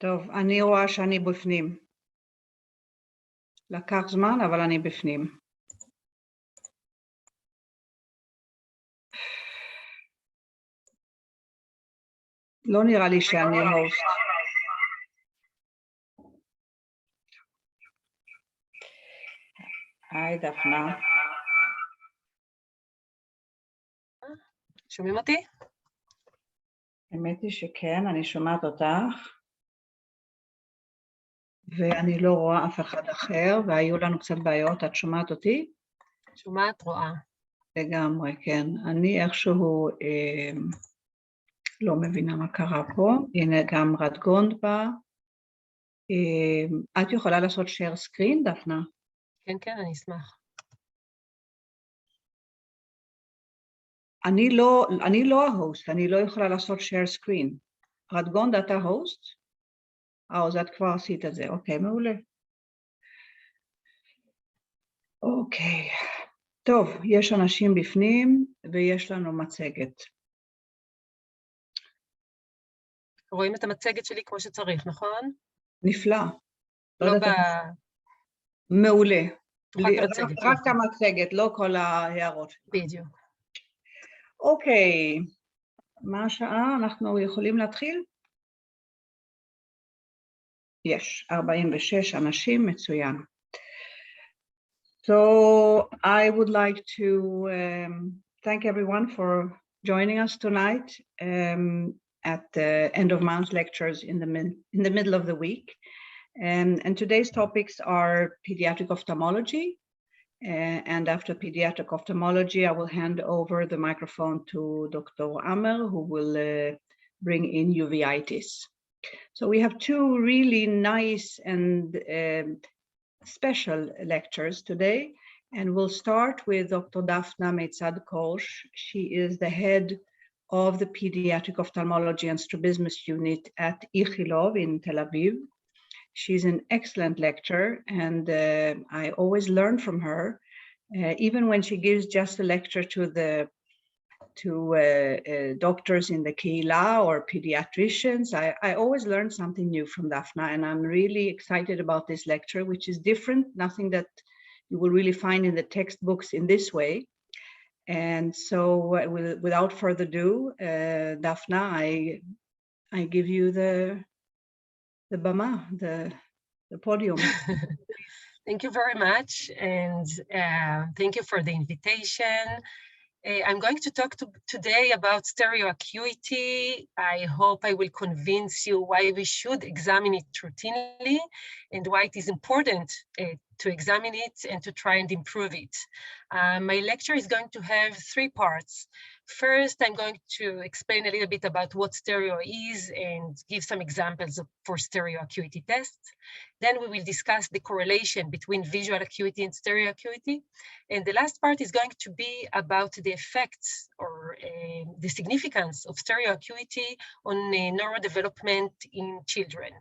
טוב, אני רואה שאני בפנים. לקח זמן, אבל אני בפנים. לא נראה לי שאני הוסט. היי דפנה. שומעים אותי? האמת היא שכן, אני שומעת אותך. ואני לא רואה אף אחד אחר, והיו לנו קצת בעיות. את שומעת אותי? שומעת, רואה. לגמרי, כן. אני איכשהו לא מבינה מה קרה פה. הנה גם רדגונד בא. את יכולה לעשות share screen, דפנה? כן, כן, אני אשמח. אני לא ההוסט, אני לא יכולה לעשות share screen. רדגונד, אתה הוסט? אז את כבר עשית את זה, אוקיי, מעולה. אוקיי, טוב, יש אנשים בפנים ויש לנו מצגת. רואים את המצגת שלי כמו שצריך, נכון? נפלא. לא מעולה. רק רק המצגת, לא כל ההערות. בדיוק. אוקיי, מה השעה? אנחנו יכולים להתחיל? יש 46 אנשים, מצוין. So I would like to thank everyone for joining us tonight at the end of month lectures in the middle of the week. And today's topics are pediatric ophthalmology. And after pediatric ophthalmology, I will hand over the microphone to Dr. Amer, who will bring in uveitis. So we have two really nice and special lectures today, and we'll start with Dr. Daphna Meitzad-Kosh. She is the head of the Pediatric Ophthalmology and Strabismus Unit at Ichilov in Tel Aviv. She's an excellent lecturer, and I always learn from her, even when she gives just a lecture to doctors in the Kehila or pediatricians. I always learn something new from Daphna, and I'm really excited about this lecture, which is different, nothing that you will really find in the textbooks in this way. And so without further ado, Daphna, I give you the bama, the podium. Thank you very much, and thank you for the invitation. I'm going to talk today about stereoacuity. I hope I will convince you why we should examine it routinely and why it is important to examine it and to try and improve it. My lecture is going to have three parts. First, I'm going to explain a little bit about what stereo is and give some examples for stereoacuity tests. Then we will discuss the correlation between visual acuity and stereoacuity. And the last part is going to be about the effects or the significance of stereoacuity on neurodevelopment in children.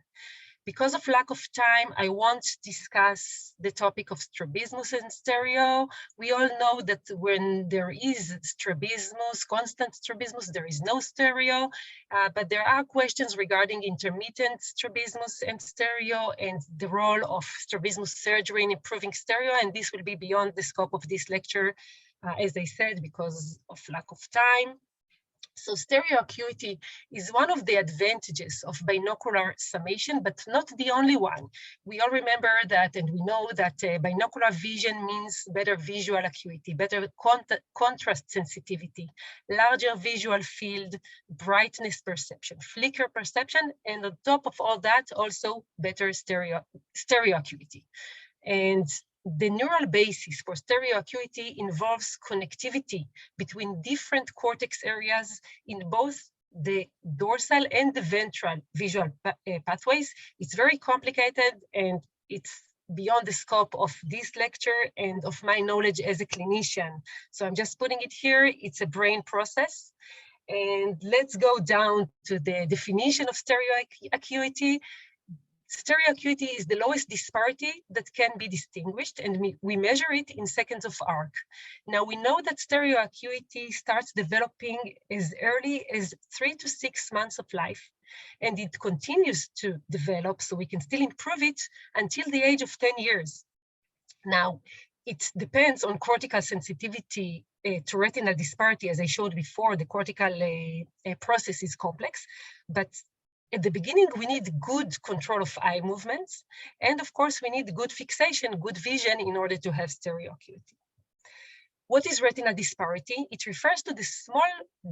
Because of lack of time, I won't discuss the topic of strabismus and stereo. We all know that when there is strabismus, constant strabismus, there is no stereo, but there are questions regarding intermittent strabismus and stereo and the role of strabismus surgery in improving stereo, and this will be beyond the scope of this lecture, as I said, because of lack of time. So stereoacuity is one of the advantages of binocular summation, but not the only one. We all remember that, and we know that binocular vision means better visual acuity, better contrast sensitivity, larger visual field, brightness perception, flicker perception, and on top of all that, also better stereoacuity. And the neural basis for stereoacuity involves connectivity between different cortex areas in both the dorsal and the ventral visual pathways. It's very complicated, and it's beyond the scope of this lecture and of my knowledge as a clinician. So I'm just putting it here. It's a brain process. And let's go down to the definition of stereoacuity. stereoacuity is the lowest disparity that can be distinguished, and we measure it in seconds of arc. Now, we know that stereoacuity starts developing as early as 3 to 6 months of life, and it continues to develop, so we can still improve it until the age of 10 years. Now, it depends on cortical sensitivity to retinal disparity. As I showed before, the cortical process is complex, but at the beginning, we need good control of eye movements. And of course, we need good fixation, good vision in order to have stereoacuity. What is retinal disparity? It refers to the small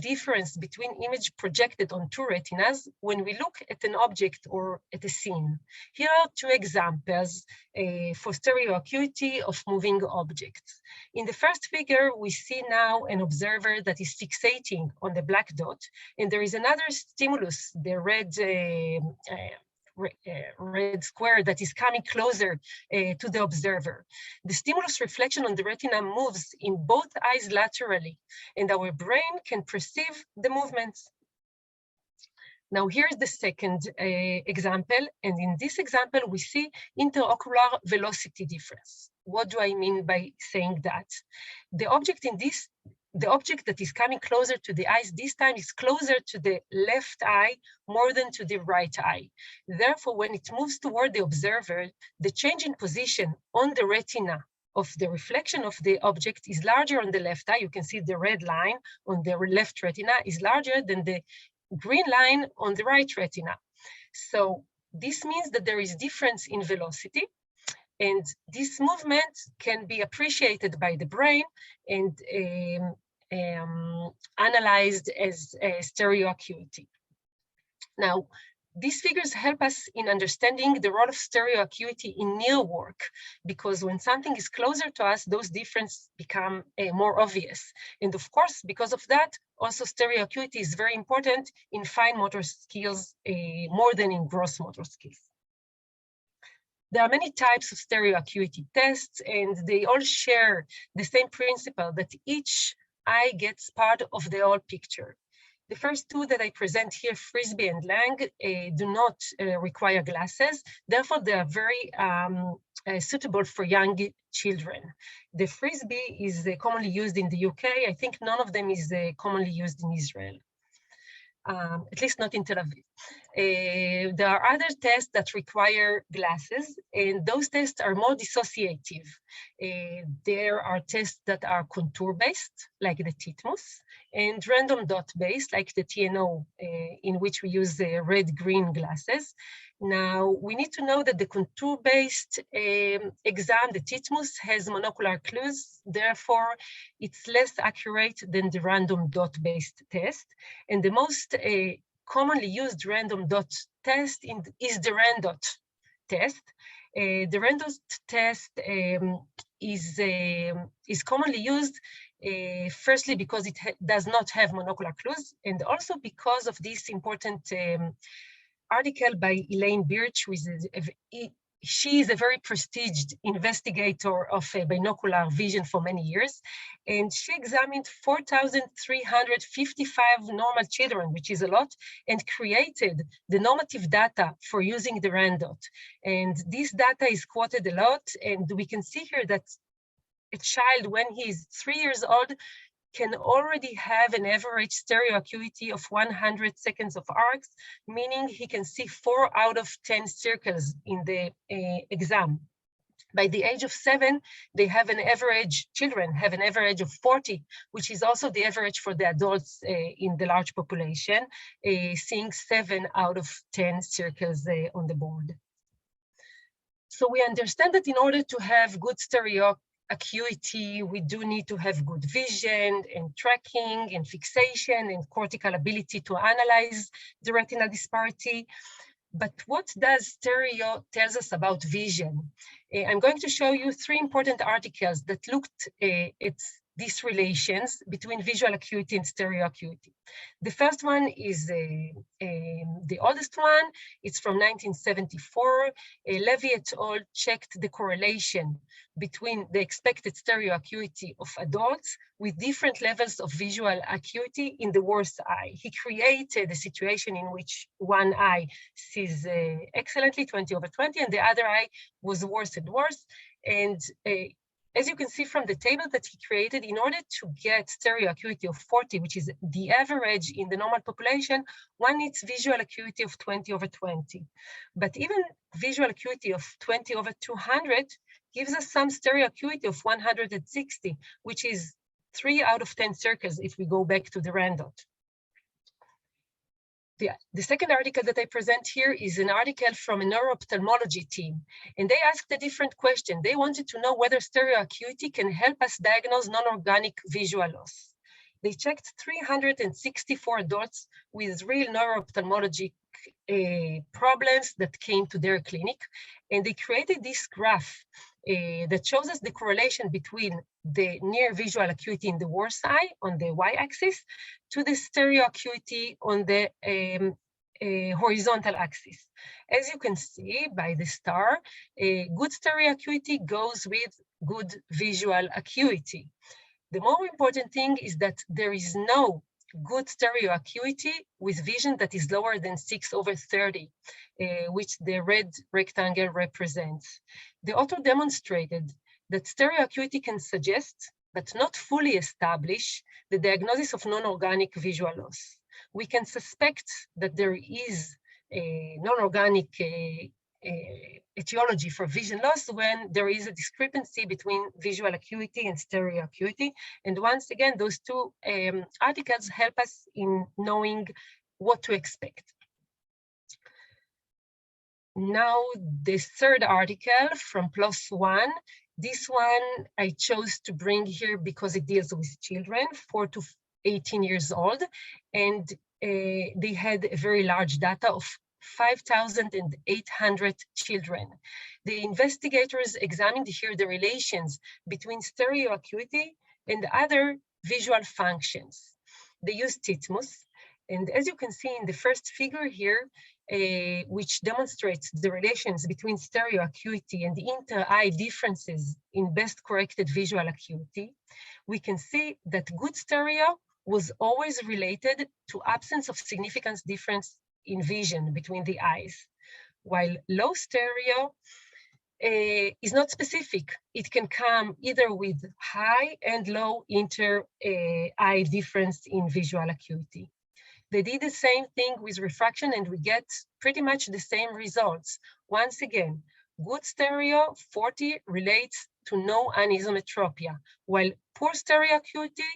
difference between image projected on two retinas when we look at an object or at a scene. Here are two examples for stereoacuity of moving objects. In the first figure, we see now an observer that is fixating on the black dot, and there is another stimulus, the red square that is coming closer to the observer. The stimulus reflection on the retina moves in both eyes laterally, and our brain can perceive the movements. Now, here's the second example, and in this example, we see interocular velocity difference. What do I mean by saying that? The object that is coming closer to the eyes this time is closer to the left eye more than to the right eye. Therefore, when it moves toward the observer, the change in position on the retina of the reflection of the object is larger on the left eye. You can see the red line on the left retina is larger than the green line on the right retina. So this means that there is difference in velocity, and this movement can be appreciated by the brain and analyzed as stereoacuity. Now, these figures help us in understanding the role of stereoacuity in near work, because when something is closer to us, those differences become more obvious. And of course, because of that, also stereoacuity is very important in fine motor skills more than in gross motor skills. There are many types of stereoacuity tests, and they all share the same principle that each eye gets part of the whole picture. The first two that I present here, Frisbee and Lang, do not require glasses. Therefore, they are very suitable for young children. The Frisbee is commonly used in the UK. I think none of them is commonly used in Israel. At least not in Tel Aviv. There are other tests that require glasses, and those tests are more dissociative. There are tests that are contour-based, like the TITMUS, and random dot-based, like the TNO, in which we use the red-green glasses. Now, we need to know that the contour-based exam, the TITMUS, has monocular clues. Therefore, it's less accurate than the random dot-based test. And the most commonly used random dot test is the RANDOT test. The RANDOT test is commonly used firstly because it does not have monocular clues, and also because of this important article by Elaine Birch, she is a very prestigious investigator of binocular vision for many years, and she examined 4,355 normal children, which is a lot, and created the normative data for using the RANDOT. And this data is quoted a lot, and we can see here that a child, when he is 3 years old, can already have an average stereoacuity of 100 seconds of arcs, meaning he can see 4 out of 10 circles in the exam. By the age of 7, children have an average of 40, which is also the average for the adults in the large population, seeing 7 out of 10 circles on the board. So we understand that in order to have good stereoacuity, we do need to have good vision and tracking and fixation and cortical ability to analyze the retinal disparity. But what does stereo tells us about vision? I'm going to show you 3 important articles that looked at these relations between visual acuity and stereo acuity. The first one is the oldest one. It's from 1974. Levy et al. Checked the correlation between the expected stereo acuity of adults with different levels of visual acuity in the worst eye. He created a situation in which one eye sees excellently, 20/20, and the other eye was worse and worse. And as you can see from the table that he created, in order to get stereo acuity of 40, which is the average in the normal population, one needs visual acuity of 20/20. But even visual acuity of 20/200 gives us some stereo acuity of 160, which is 3 out of 10 circles if we go back to the random. The second article that I present here is an article from a neuro-ophthalmology team, and they asked a different question. They wanted to know whether stereo acuity can help us diagnose non-organic visual loss. They checked 364 adults with real neuro-ophthalmologic problems that came to their clinic, and they created this graph that shows us the correlation between the near visual acuity in the worst eye on the y-axis to the stereo acuity on the horizontal axis. As you can see by the star, good stereo acuity goes with good visual acuity. The more important thing is that there is no good stereo acuity with vision that is lower than 6/30, which the red rectangle represents. The author demonstrated that stereo acuity can suggest, but not fully establish, the diagnosis of non-organic visual loss. We can suspect that there is a non-organic etiology for vision loss when there is a discrepancy between visual acuity and stereo acuity. And once again, those two articles help us in knowing what to expect. Now, the third article from PLOS ONE. This one I chose to bring here because it deals with children, 4 to 18 years old, and they had a very large data of 5,800 children. The investigators examined here the relations between stereo acuity and other visual functions. They used TITMUS, and as you can see in the first figure here, which demonstrates the relations between stereo acuity and the inter-eye differences in best corrected visual acuity, we can see that good stereo was always related to absence of significant difference in vision between the eyes, while low stereo is not specific. It can come either with high and low inter-eye difference in visual acuity. They did the same thing with refraction, and we get pretty much the same results. Once again, good stereo, 40, relates to no anisometropia, while poor stereo acuity,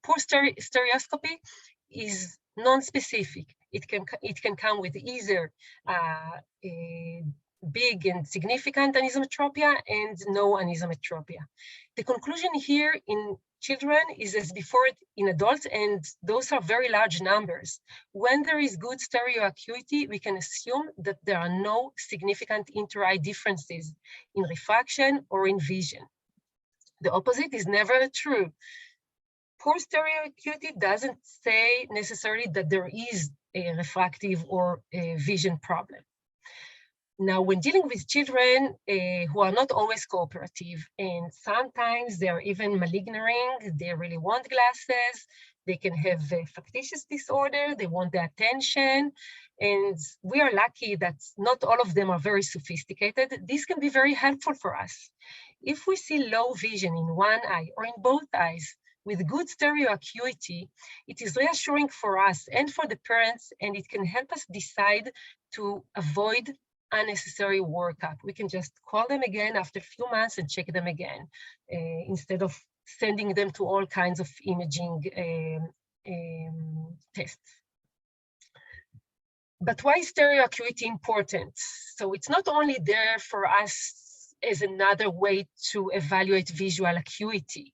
poor stereoscopy is non-specific. It can come with either big and significant anisometropia and no anisometropia. The conclusion here in children is as before in adults, and those are very large numbers. When there is good stereo acuity, we can assume that there are no significant inter-eye differences in refraction or in vision. The opposite is never true. Poor stereo acuity doesn't say necessarily that there is a refractive or a vision problem. Now, when dealing with children who are not always cooperative, and sometimes they're even malingering, they really want glasses, they can have a factitious disorder, they want the attention, and we are lucky that not all of them are very sophisticated. This can be very helpful for us. If we see low vision in one eye or in both eyes with good stereo acuity, it is reassuring for us and for the parents, and it can help us decide to avoid unnecessary workup. We can just call them again after a few months and check them again, instead of sending them to all kinds of imaging tests. But why is stereo acuity important? So it's not only there for us as another way to evaluate visual acuity.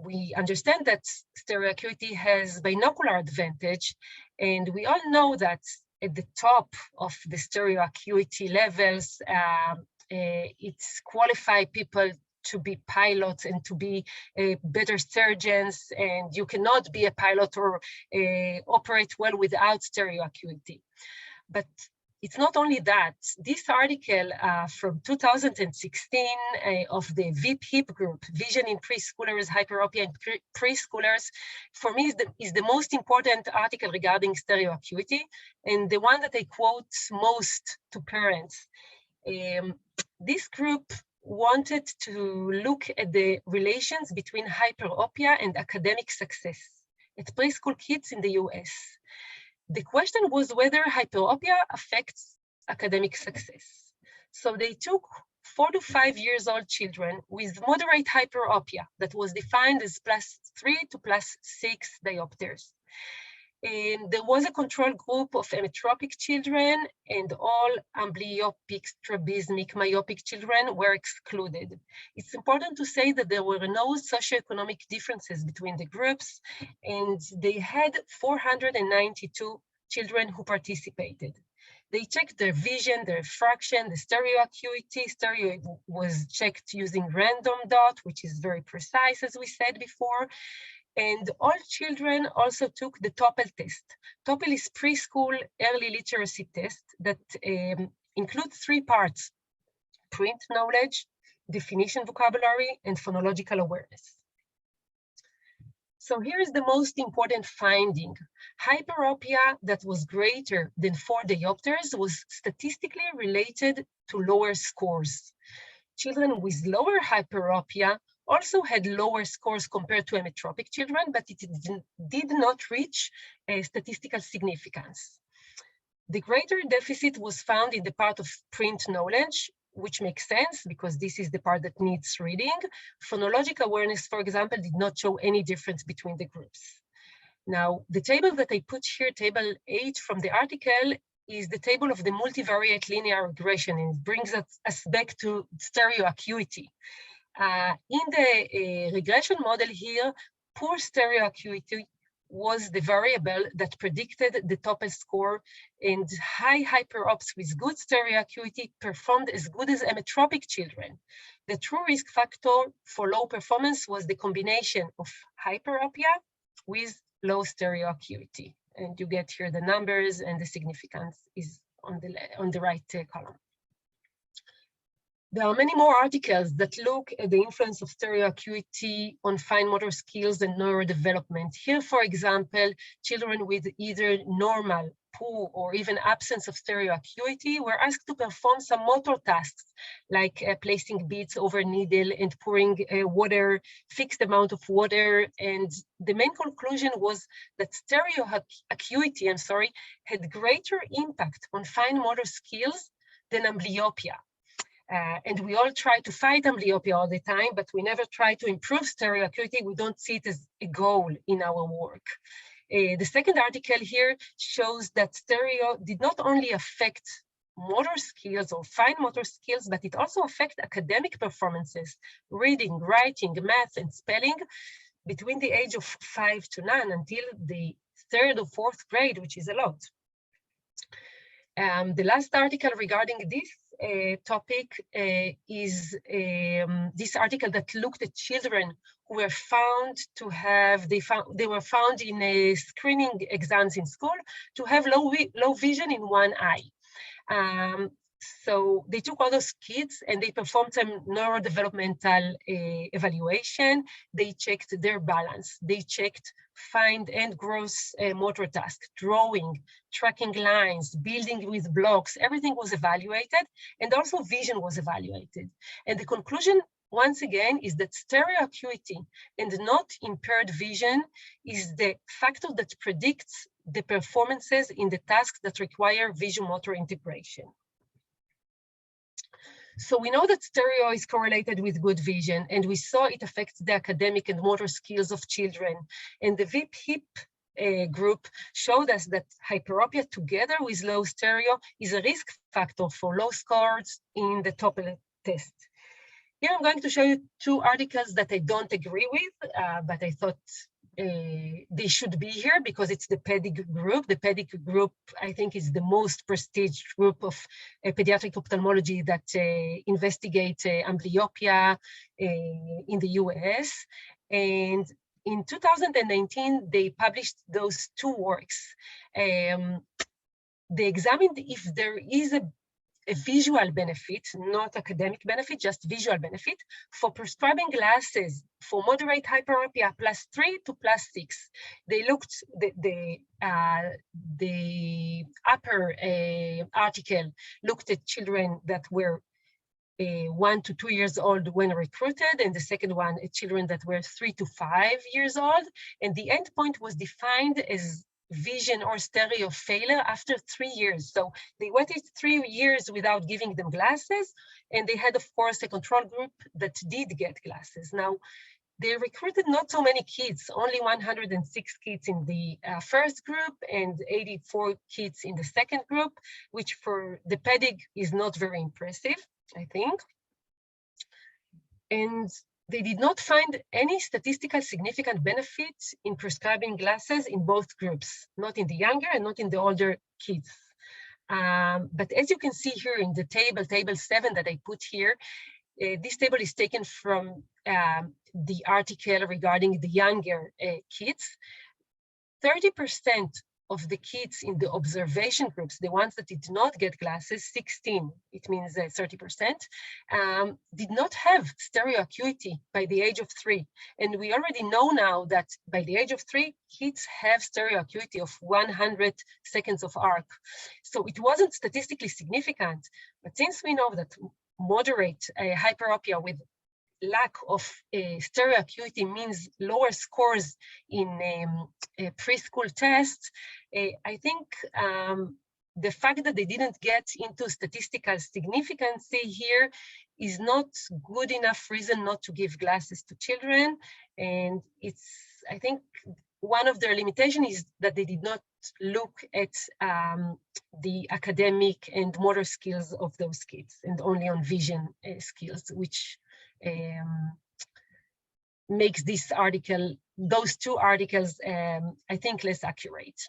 We understand that stereo acuity has binocular advantage, and we all know that at the top of the stereo acuity levels, it's qualify people to be pilots and to be better surgeons, and you cannot be a pilot or operate well without stereo acuity. But it's not only that. This article from 2016 of the VIP-HIP group, Vision in Preschoolers, Hyperopia in Preschoolers, for me is the most important article regarding stereo acuity, and the one that I quote most to parents. This group wanted to look at the relations between hyperopia and academic success at preschool kids in the US. The question was whether hyperopia affects academic success. So they took 4 to 5 years old children with moderate hyperopia that was defined as +3 to +6 diopters. And there was a control group of ametropic children, and all amblyopic, strabismic, myopic children were excluded. It's important to say that there were no socioeconomic differences between the groups, and they had 492 children who participated. They checked their vision, their refraction, the stereo acuity. Stereo was checked using random dot, which is very precise, as we said before. And all children also took the TOPL test. TOPL is preschool early literacy test that includes 3 parts: print knowledge, definition vocabulary, and phonological awareness. So here is the most important finding. Hyperopia that was greater than 4 diopters was statistically related to lower scores. Children with lower hyperopia also had lower scores compared to ametropic children, but it did not reach statistical significance. The greater deficit was found in the part of print knowledge, which makes sense because this is the part that needs reading. Phonologic awareness, for example, did not show any difference between the groups. Now, the table that I put here, table 8 from the article, is the table of the multivariate linear regression, and it brings us back to stereo acuity. In the regression model here, poor stereo acuity was the variable that predicted the TOPL score, and high hyperops with good stereo acuity performed as good as ametropic children. The true risk factor for low performance was the combination of hyperopia with low stereo acuity. And you get here the numbers, and the significance is on the right column. There are many more articles that look at the influence of stereo acuity on fine motor skills and neurodevelopment. Here, for example, children with either normal, poor, or even absence of stereo acuity were asked to perform some motor tasks, like placing beads over needle and pouring water, fixed amount of water. And the main conclusion was that stereo acuity, had greater impact on fine motor skills than amblyopia. And we all try to fight amblyopia all the time, but we never try to improve stereo acuity. We don't see it as a goal in our work. The second article here shows that stereo did not only affect motor skills or fine motor skills, but it also affects academic performances, reading, writing, math, and spelling between the age of 5 to 9 until the 3rd or 4th grade, which is a lot. The last article regarding this topic is this article that looked at children who were found to have, they were found in screening exams in school to have low vision in one eye. So they took all those kids and they performed some neurodevelopmental evaluation. They checked their balance. They checked fine and gross motor tasks, drawing, tracking lines, building with blocks. Everything was evaluated, and also vision was evaluated. And the conclusion, once again, is that stereo acuity and not impaired vision is the factor that predicts the performances in the tasks that require visual-motor integration. So we know that stereo is correlated with good vision, and we saw it affects the academic and motor skills of children. And the VIP-HIP group showed us that hyperopia together with low stereo is a risk factor for low scores in the TOPL test. Here I'm going to show you 2 articles that I don't agree with, but I thought they should be here because it's the PEDIG group. The PEDIG group, I think, is the most prestigious group of pediatric ophthalmology that investigate amblyopia in the US. And in 2019, they published those two works. They examined if there is a visual benefit, not academic benefit, just visual benefit for prescribing glasses for moderate hyperopia +3 to +6. They looked, the upper article looked at children that were 1 to 2 years old when recruited, and the second one at children that were 3 to 5 years old. And the endpoint was defined as vision or stereo failure after 3 years. So they waited 3 years without giving them glasses, and they had, of course, a control group that did get glasses. Now, they recruited not so many kids, only 106 kids in the first group and 84 kids in the second group, which for the PEDIG is not very impressive, I think. And they did not find any statistical significant benefits in prescribing glasses in both groups, not in the younger and not in the older kids. But as you can see here in the table 7 that I put here, this table is taken from the article regarding the younger kids. 30% of the kids in the observation groups, the ones that did not get glasses, 16, it means 30%, did not have stereo acuity by the age of 3. And we already know now that by the age of 3, kids have stereo acuity of 100 seconds of arc. So it wasn't statistically significant, but since we know that moderate hyperopia with lack of stereo acuity means lower scores in preschool tests, I think the fact that they didn't get into statistical significance here is not good enough reason not to give glasses to children. And it's, I think, one of their limitations is that they did not look at the academic and motor skills of those kids and only on vision skills, which makes this article, those two articles, I think, less accurate.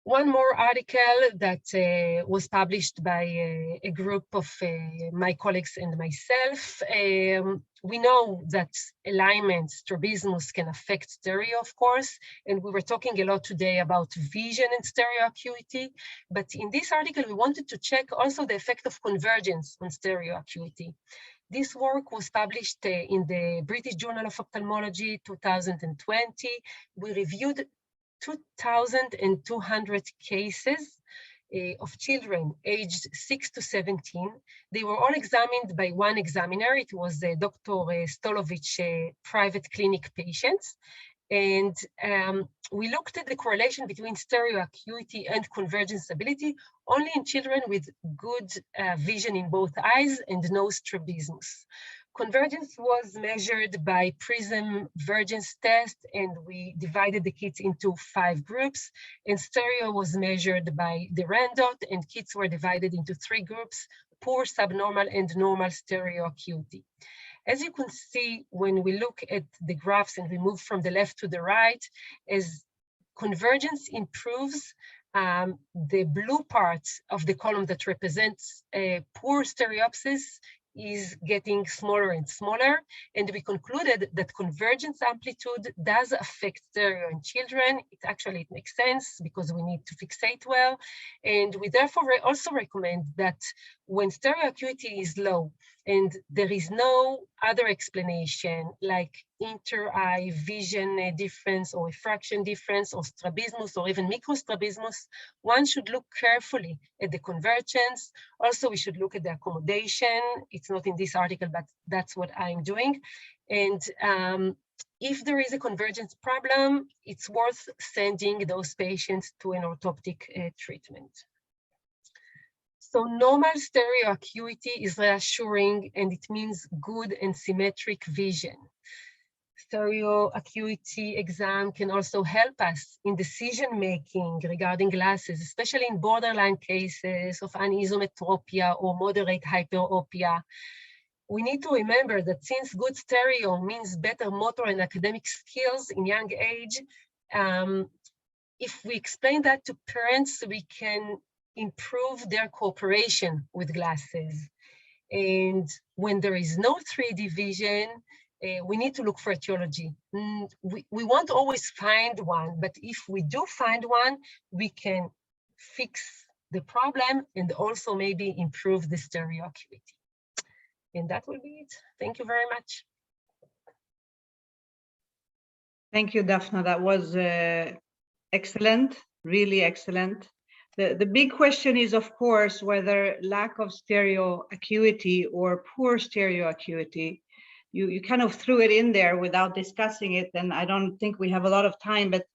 One more article that was published by a group of my colleagues and myself. We know that alignment, strabismus can affect stereo, of course, and we were talking a lot today about vision and stereo acuity. But in this article, we wanted to check also the effect of convergence on stereo acuity. This work was published in the British Journal of Ophthalmology 2020. We reviewed 2,200 cases of children aged 6 to 17. They were all examined by one examiner. It was Dr. Stolovich, private clinic patients. And we looked at the correlation between stereo acuity and convergence ability only in children with good vision in both eyes and no strabismus. Convergence was measured by Prism Vergence test, and we divided the kids into 5 groups. And stereo was measured by the RANDOT, and kids were divided into 3 groups: poor, subnormal, and normal stereo acuity. As you can see, when we look at the graphs and we move from the left to the right, as convergence improves, the blue part of the column that represents poor stereopsis is getting smaller and smaller. And we concluded that convergence amplitude does affect stereo in children. It makes sense because we need to fixate well. And we therefore also recommend that when stereo acuity is low and there is no other explanation like inter-eye vision difference or refraction difference or strabismus or even microstrabismus, one should look carefully at the convergence. Also, we should look at the accommodation. It's not in this article, but that's what I'm doing. And if there is a convergence problem, it's worth sending those patients to an orthoptic treatment. So normal stereo acuity is reassuring, and it means good and symmetric vision. Stereo acuity exam can also help us in decision-making regarding glasses, especially in borderline cases of anisometropia or moderate hyperopia. we need to remember that since good stereo means better motor and academic skills in young age, if we explain that to parents, we can improve their cooperation with glasses. And when there is no 3D vision, we need to look for etiology. We won't always find one, but if we do find one, we can fix the problem and also maybe improve the stereo acuity. And that will be it. Thank you very much. Thank you, Daphna. That was excellent, really excellent. The big question is, of course, whether lack of stereo acuity or poor stereo acuity. You kind of threw it in there without discussing it, and I don't think we have a lot of time, but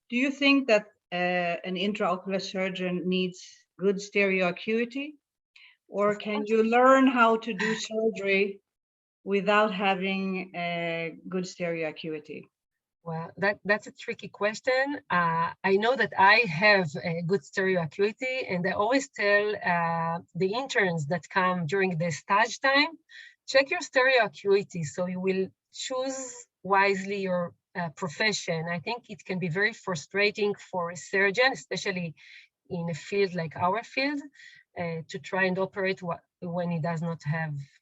do you think that an intraocular surgeon needs good stereo acuity? Or can you learn how to do surgery without having a good stereo acuity? Well, that's a tricky question. I know that I have a good stereo acuity, and I always tell the interns that come during the stage time, check your stereo acuity so you will choose wisely your profession. I think it can be very frustrating for a surgeon, especially in a field like our field, to try and operate when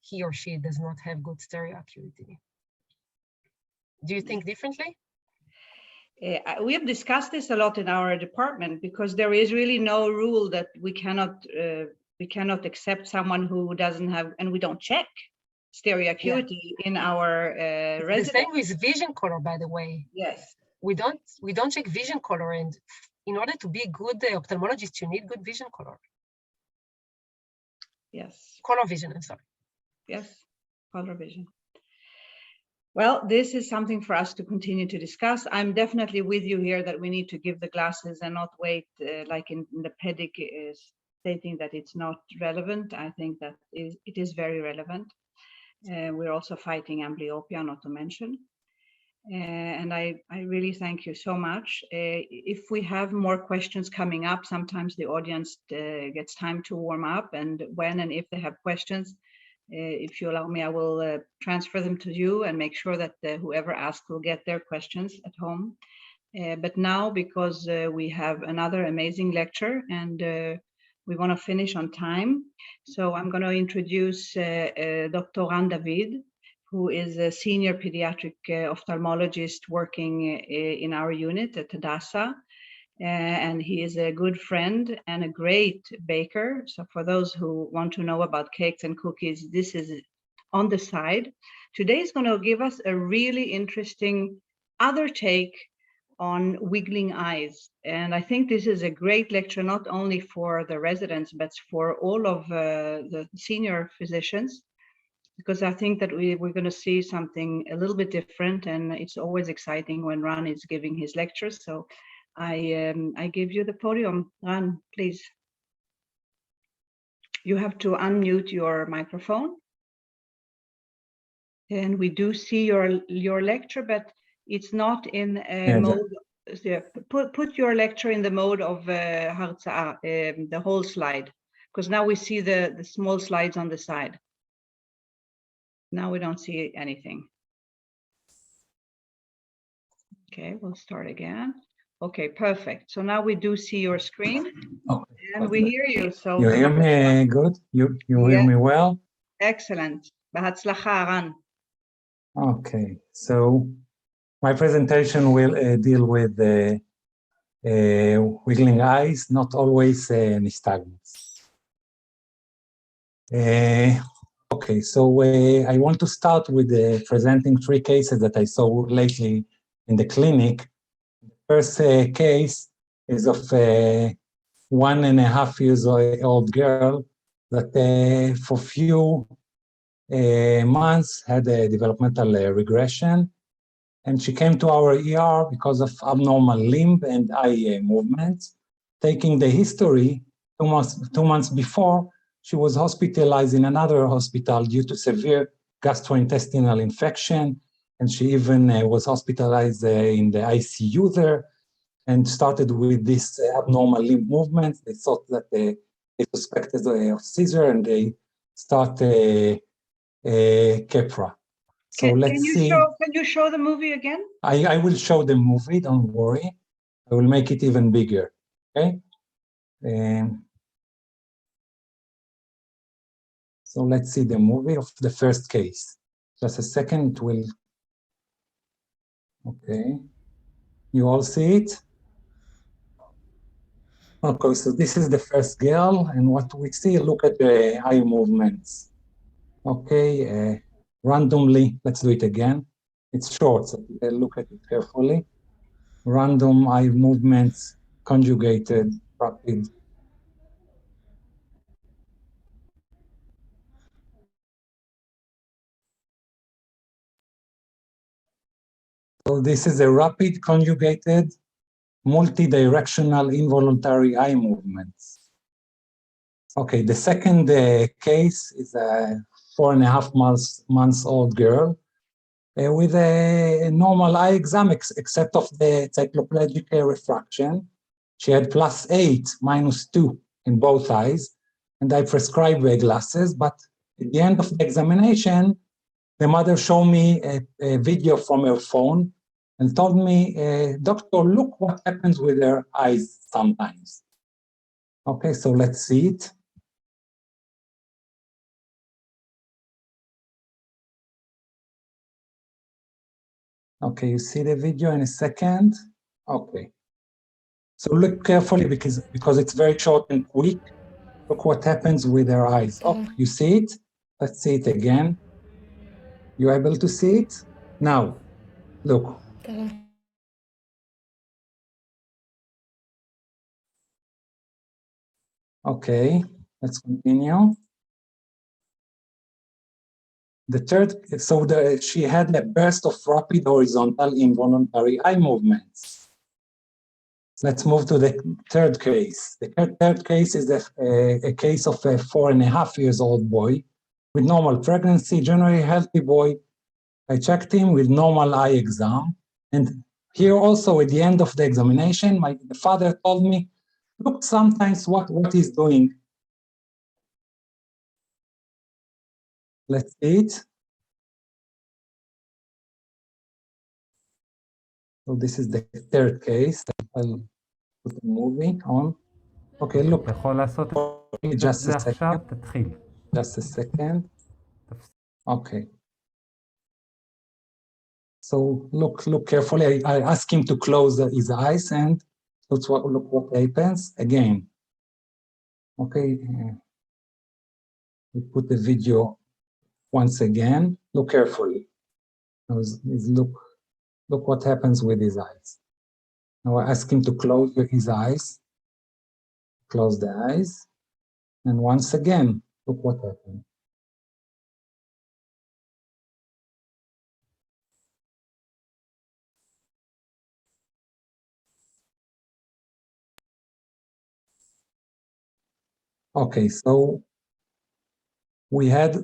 he or she does not have good stereo acuity. Do you think differently? We have discussed this a lot in our department because there is really no rule that we cannot accept someone who doesn't have, and we don't check stereo acuity in our residence. The same with vision color, by the way. Yes. We don't check vision color, and in order to be a good ophthalmologist, you need good vision color. Yes. Color vision, I'm sorry. Yes, color vision. Well, this is something for us to continue to discuss. I'm definitely with you here that we need to give the glasses and not wait like in the PEDIC is stating that it's not relevant. I think that it is very relevant. We're also fighting amblyopia, not to mention. And I really thank you so much. If we have more questions coming up, sometimes the audience gets time to warm up, and when and if they have questions, if you allow me, I will transfer them to you and make sure that whoever asks will get their questions at home. But now, because we have another amazing lecture and we want to finish on time, so I'm going to introduce Dr. Ran David, who is a senior pediatric ophthalmologist working in our unit at Hadassah. And he is a good friend and a great baker. So for those who want to know about cakes and cookies, this is on the side. Today is going to give us a really interesting other take on wiggling eyes. And I think this is a great lecture, not only for the residents, but for all of the senior physicians, because I think that we're going to see something a little bit different, and it's always exciting when Ran is giving his lectures. So I give you the podium. Ran, please. You have to unmute your microphone. And we do see your lecture, but it's not in a mode. Put your lecture in the mode of Hartzah, the whole slide, because now we see the small slides on the side. Now we don't see anything. Okay, we'll start again. Okay, perfect. So now we do see your screen, and we hear you. So you hear me good? You hear me well? Excellent. B'hatzlacha, Ran. Okay, so my presentation will deal with wiggling eyes, not always nystagmus. Okay, so I want to start with presenting 3 cases that I saw lately in the clinic. The first case is of a 1.5 years old girl that for few months had a developmental regression, and she came to our ER because of abnormal limb and eye movements. Taking the history, 2 months before, she was hospitalized in another hospital due to severe gastrointestinal infection, and she even was hospitalized in the ICU there and started with this abnormal limb movement. They thought that they suspected a seizure, and they start Kepra. So let's see. Can you show the movie again? I will show the movie, don't worry. I will make it even bigger, okay? So let's see the movie of the first case. Just a second, it will, okay. You all see it? Okay, so this is the first girl, and what we see, look at the eye movements. Okay, randomly, let's do it again. It's short, so look at it carefully. Random eye movements, conjugated, rapid. So this is a rapid, conjugated, multi-directional involuntary eye movements. Okay, the second case is a 4.5 months old girl with a normal eye exam, except of the cycloplegic refraction. She had +8, -2 in both eyes, and I prescribed glasses, but at the end of the examination, the mother showed me a video from her phone and told me, doctor, look what happens with her eyes sometimes. Okay, so let's see it. Okay, you see the video in a second? Okay. So look carefully because it's very short and quick. Look what happens with her eyes. Oh, you see it? Let's see it again. You able to see it? Now, look. Okay, let's continue. The third, so she had a burst of rapid horizontal involuntary eye movements. Let's move to the third case. The third case is a case of a 4.5 years old boy with normal pregnancy, generally healthy boy. I checked him with normal eye exam. And here also at the end of the examination, the father told me, look sometimes what he's doing. Let's see it. So this is the third case. I'll put the movie on. Okay, look. Just a second. Just a second. Okay. So look carefully. I ask him to close his eyes and look what happens again. Okay. We put the video once again. Look carefully. Look what happens with his eyes. Now I ask him to close his eyes. Close the eyes. And once again, look what happened. Okay, so we have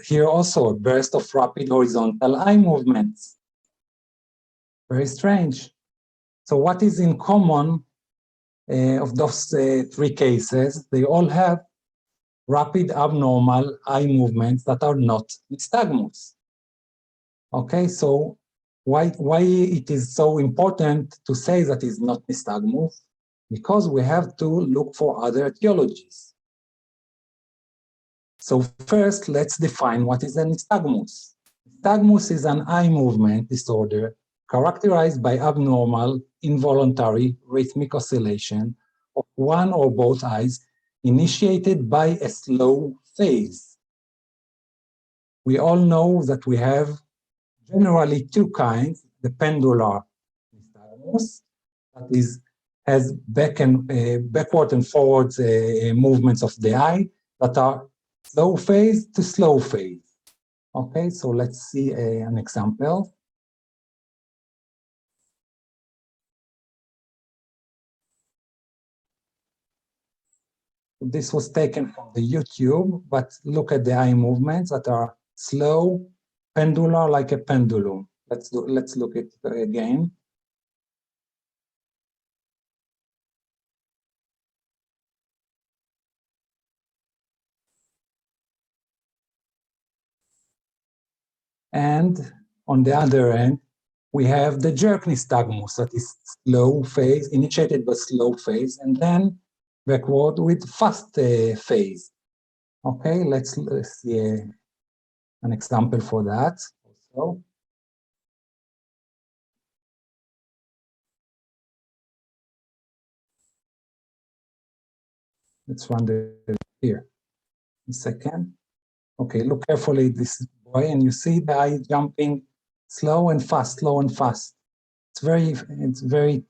here also a burst of rapid horizontal eye movements. Very strange. So what is in common of those three cases? They all have rapid abnormal eye movements that are not nystagmus. Okay, so why it is so important to say that it's not nystagmus? Because we have to look for other etiologies. So first, let's define what is a nystagmus. Nystagmus is an eye movement disorder characterized by abnormal, involuntary rhythmic oscillation of one or both eyes initiated by a slow phase. We all know that we have generally two kinds, the pendular nystagmus, that has backward and forward movements of the eye that are slow phase to slow phase. Okay, so let's see an example. This was taken from the YouTube, but look at the eye movements that are slow, pendular, like a pendulum. Let's look at it again. And on the other end, we have the jerk nystagmus, that is slow phase, initiated by slow phase, and then backward with fast phase. Okay, let's see an example for that also. Let's run here. A second. Okay, look carefully at this boy, and you see the eye jumping slow and fast, slow and fast. It's very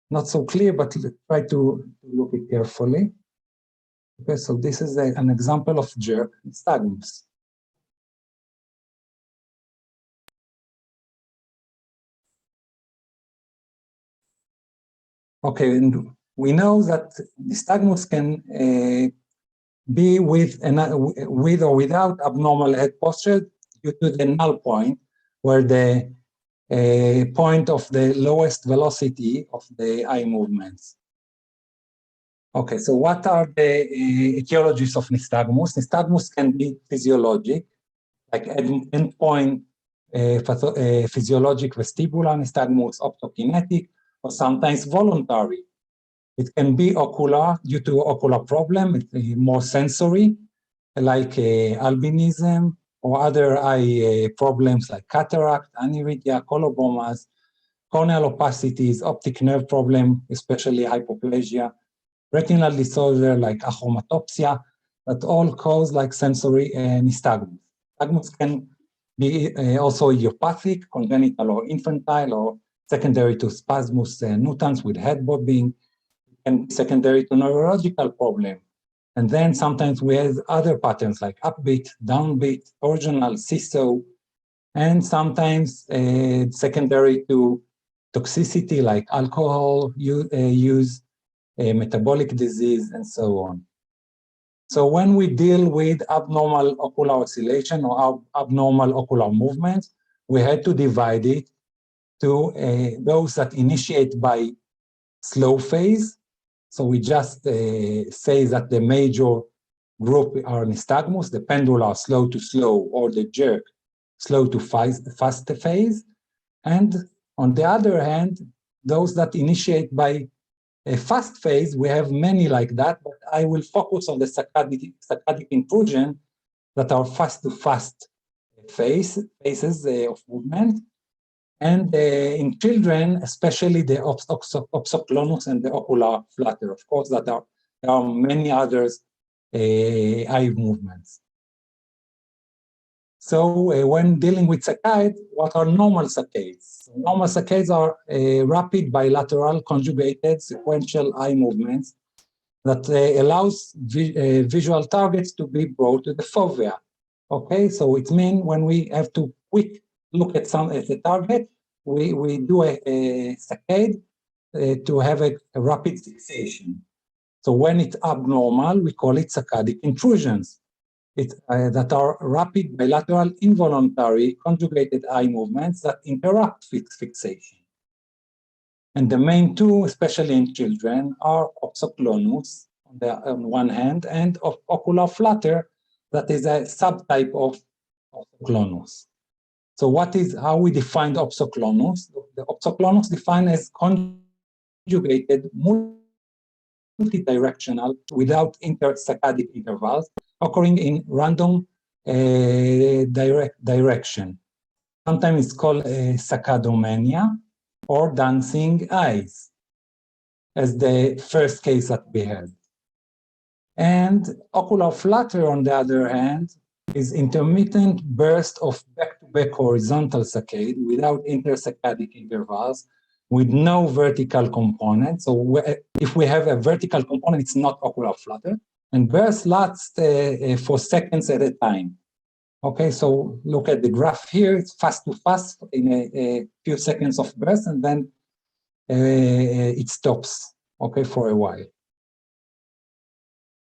not so clear, but try to look it carefully. Okay, so this is an example of jerk nystagmus. Okay, and we know that nystagmus can be with or without abnormal head posture due to the null point, where the point of the lowest velocity of the eye movements. Okay, so what are the etiologies of nystagmus? Nystagmus can be physiologic, like endpoint physiologic vestibular nystagmus, optokinetic, or sometimes voluntary. It can be ocular due to ocular problem, more sensory, like albinism or other eye problems like cataract, aniridia, colobomas, corneal opacities, optic nerve problem, especially hypoplasia, retinal disorder like achromatopsia, that all cause like sensory nystagmus. Nystagmus can be also idiopathic, congenital or infantile, or secondary to spasmus nutans with head bobbing, and secondary to neurological problem. And then sometimes we have other patterns like upbeat, downbeat, original, seesaw, and sometimes secondary to toxicity like alcohol use, metabolic disease, and so on. So when we deal with abnormal ocular oscillation or abnormal ocular movements, we had to divide it to those that initiate by slow phase. So we just say that the major group are nystagmus, the pendular slow to slow, or the jerk slow to fast phase. And on the other hand, those that initiate by a fast phase, we have many like that, but I will focus on the saccadic intrusion that are fast to fast phases of movement. And in children, especially the opsoclonus and the ocular flutter. Of course, there are many others eye movements. So when dealing with saccade, what are normal saccades? Normal saccades are rapid bilateral conjugated sequential eye movements that allows visual targets to be brought to the fovea. Okay, so it means when we have to quick look at the target, we do a saccade to have a rapid fixation. So when it's abnormal, we call it saccadic intrusions. That are rapid bilateral involuntary conjugated eye movements that interrupt fixation. And the main two, especially in children, are opsoclonus on one hand, and of ocular flutter, that is a subtype of opsoclonus. So how we define opsoclonus? The opsoclonus defined as conjugated multidirectional without intersaccadic intervals occurring in random direction. Sometimes it's called saccadomania or dancing eyes, as the first case that we had. And ocular flutter, on the other hand, is intermittent burst of back-to-back horizontal saccade without intersaccadic intervals, with no vertical component. So if we have a vertical component, it's not ocular flutter. And bursts last for seconds at a time. Okay, so look at the graph here. It's fast to fast in a few seconds of burst, and then it stops, okay, for a while.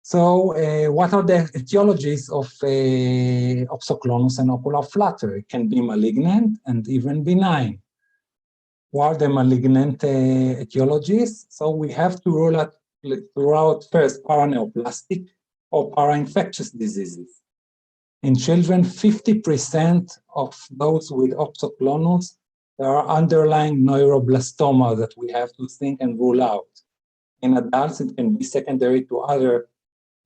So what are the etiologies of opsoclonus and ocular flutter? It can be malignant and even benign. What are the malignant etiologies? So we have to rule out first paraneoplastic or parainfectious diseases. In children, 50% of those with opsoclonus, there are underlying neuroblastoma that we have to think and rule out. In adults, it can be secondary to other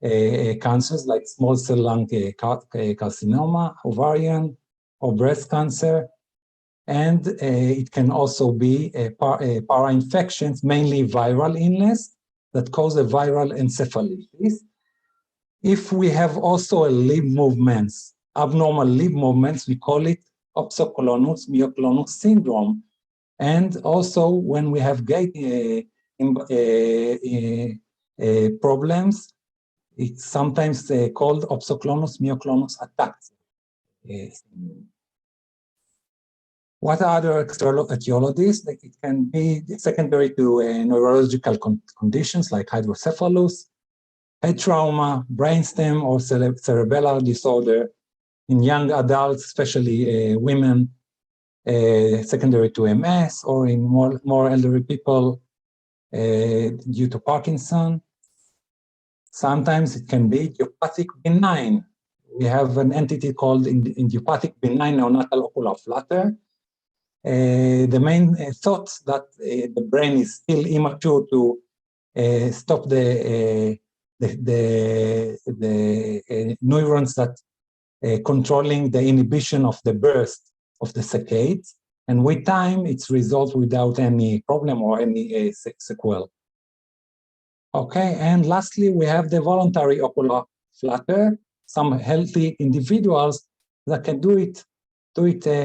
cancers like small cell lung carcinoma, ovarian, or breast cancer. And it can also be para-infections, mainly viral illness that cause a viral encephalitis. If we have also a lip movements, abnormal lip movements, we call it opsoclonus myoclonus syndrome. And also when we have gait problems, it's sometimes called opsoclonus myoclonus ataxia. What are other external etiologies? It can be secondary to neurological conditions like hydrocephalus, head trauma, brainstem, or cerebellar disorder. In young adults, especially women, secondary to MS, or in more elderly people due to Parkinson. Sometimes it can be idiopathic benign. We have an entity called idiopathic benign neonatal ocular flutter. The main thought that the brain is still immature to stop the neurons that controlling the inhibition of the burst of the saccades, and with time it's resolved without any problem or any sequel. Okay, and lastly we have the voluntary ocular flutter. Some healthy individuals that can do it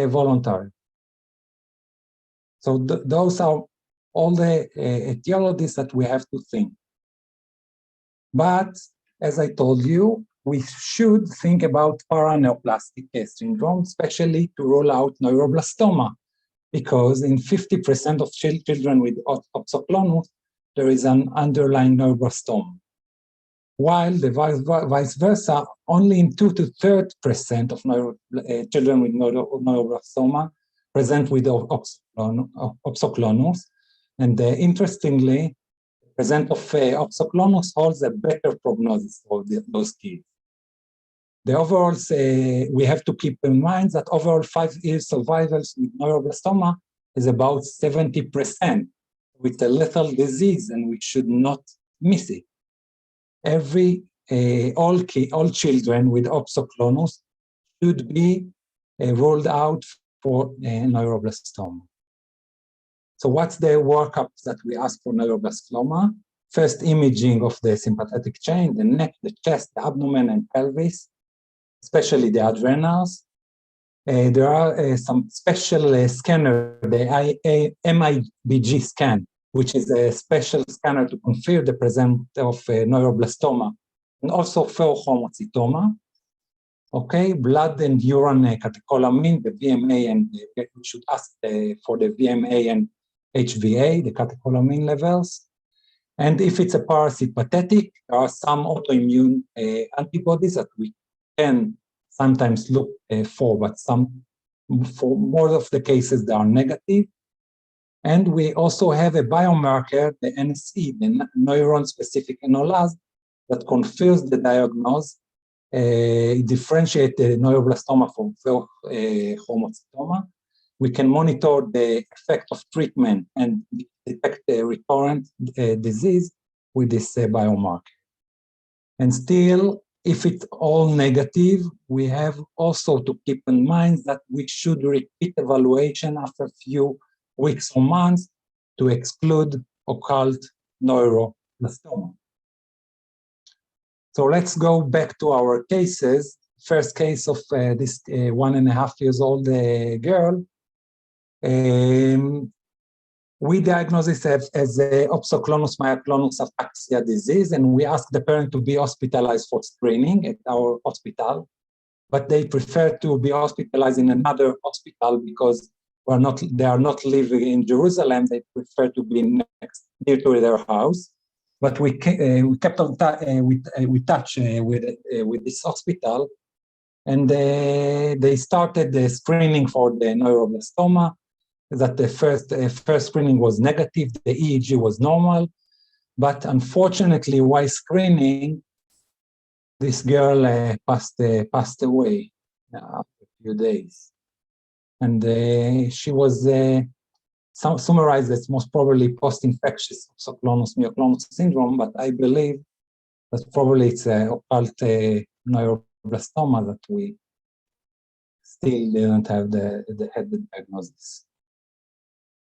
voluntary. So those are all the etiologies that we have to think. But as I told you, we should think about paraneoplastic syndrome, especially to rule out neuroblastoma, because in 50% of children with opsoclonus, there is an underlying neuroblastoma. While the vice versa, only in 2 to 3% of children with neuroblastoma present with opsoclonus. And interestingly, the presence of opsoclonus holds a better prognosis for those kids. The overall, we have to keep in mind that overall 5-year survival with neuroblastoma is about 70%, with a lethal disease, and we should not miss it. All children with opsoclonus should be ruled out for neuroblastoma. So what's the workups that we ask for neuroblastoma? First, imaging of the sympathetic chain, the neck, the chest, the abdomen, and pelvis, especially the adrenals. There are some special scanner, the MIBG scan, which is a special scanner to confirm the presence of neuroblastoma, and also pheochromocytoma. Okay, blood and urine catecholamine, the VMA, and we should ask for the VMA and HVA, the catecholamine levels. And if it's a parasympathetic, there are some autoimmune antibodies that we can sometimes look for, but for more of the cases, they are negative. And we also have a biomarker, the NSE, the neuron-specific enolase, that confirms the diagnosis. Differentiate the neuroblastoma from pheochromocytoma. We can monitor the effect of treatment and detect the recurrent disease with this biomarker. And still, if it's all negative, we have also to keep in mind that we should repeat evaluation after a few weeks or months to exclude occult neuroblastoma. So let's go back to our cases. First case of this 1.5 years old girl. We diagnosed it as opsoclonus myoclonus ataxia disease, and we asked the parent to be hospitalized for screening at our hospital, but they prefer to be hospitalized in another hospital because they are not living in Jerusalem. They prefer to be near to their house. But we kept on touch with this hospital, and they started the screening for the neuroblastoma. That the first screening was negative, the EEG was normal, but unfortunately, while screening, this girl passed away after a few days. And she was summarized as most probably post-infectious oxoclonus myoclonus syndrome, but I believe that probably it's occult neuroblastoma that we still didn't have the diagnosis.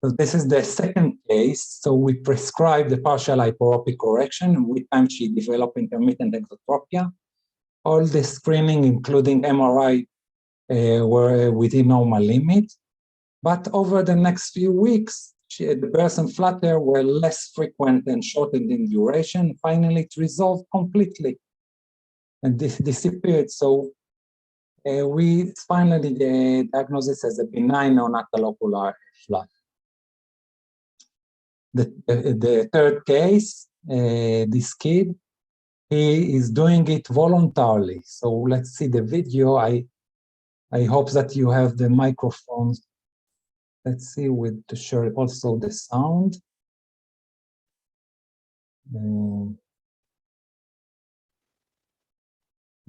So this is the second case. So we prescribed the partial hyperopic correction, and with time she developed intermittent exotropia. All the screening, including MRI, were within normal limit. But over the next few weeks, the bursts and flutter were less frequent and shortened in duration. Finally, it resolved completely and disappeared. So we finally the diagnosis as a benign neonatal ocular flutter. The third case, this kid, he is doing it voluntarily. So let's see the video. I hope that you have the microphones. Let's see to share also the sound.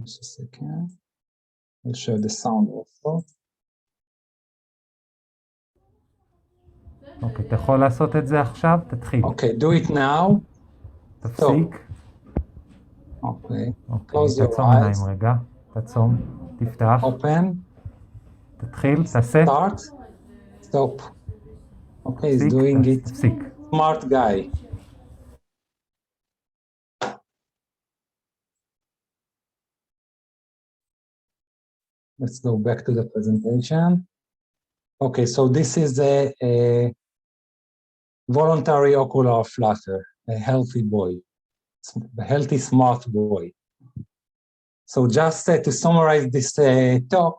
Just a second. I'll share the sound also. אוקיי, אתה יכול לעשות את זה עכשיו? תתחיל. Okay, do it now. תפסיק. אוקיי. אוקיי, תעצום עיניים רגע. תעצום, תפתח. Open. תתחיל, תעשה. Start. Stop. Okay, he's doing it. תפסיק. Smart guy. Let's go back to the presentation. Okay, so this is a voluntary ocular flutter, a healthy boy, a healthy, smart boy. So just to summarize this talk,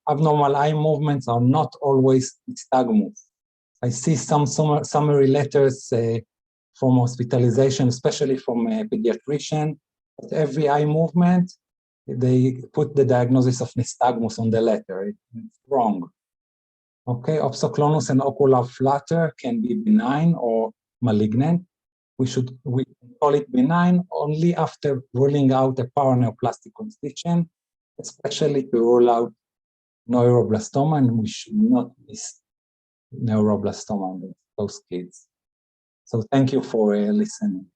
abnormal eye movements are not always nystagmus. I see some summary letters from hospitalization, especially from a pediatrician. At every eye movement, they put the diagnosis of nystagmus on the letter. It's wrong. Okay, opsoclonus and ocular flutter can be benign or malignant. We call it benign only after ruling out a paraneoplastic constitution, especially to rule out neuroblastoma, and we should not miss neuroblastoma in those kids. So thank you for listening.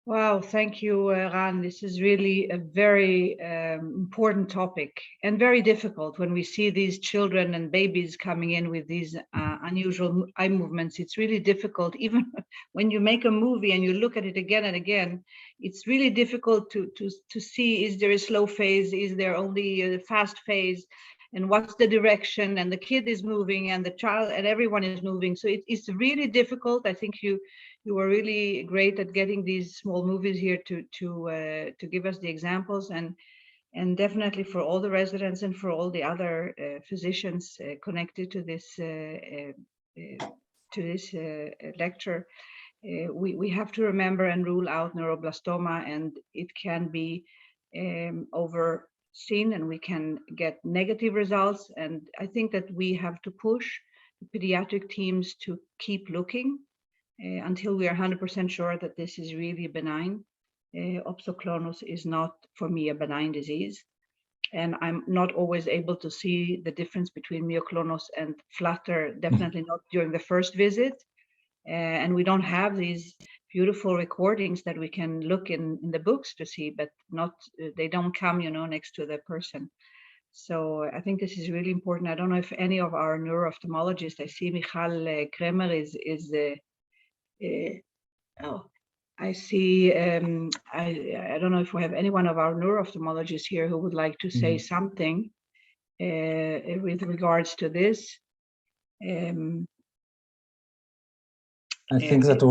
Wow, thank you, Ran. This is really a very important topic and very difficult when we see these children and babies coming in with these unusual eye movements. It's really difficult, even when you make a movie and you look at it again and again, it's really difficult to see, is there a slow phase, is there only a fast phase, and what's the direction, and the kid is moving and the child and everyone is moving. So it's really difficult. I think you were really great at getting these small movies here to give us the examples, and definitely for all the residents and for all the other physicians connected to this lecture. We have to remember and rule out neuroblastoma, and it can be overseen, and we can get negative results. And I think that we have to push the pediatric teams to keep looking until we are 100% sure that this is really benign. Opsoclonus is not, for me, a benign disease. And I'm not always able to see the difference between myoclonus and flutter, definitely not during the first visit. And we don't have these beautiful recordings that we can look in the books to see, but not they don't come, next to the person. So I think this is really important. I don't know if any of our neuro-ophthalmologists, I see Michal Kremer I see, I don't know if we have any one of our neuro-ophthalmologists here who would like to say something with regards to this. I think that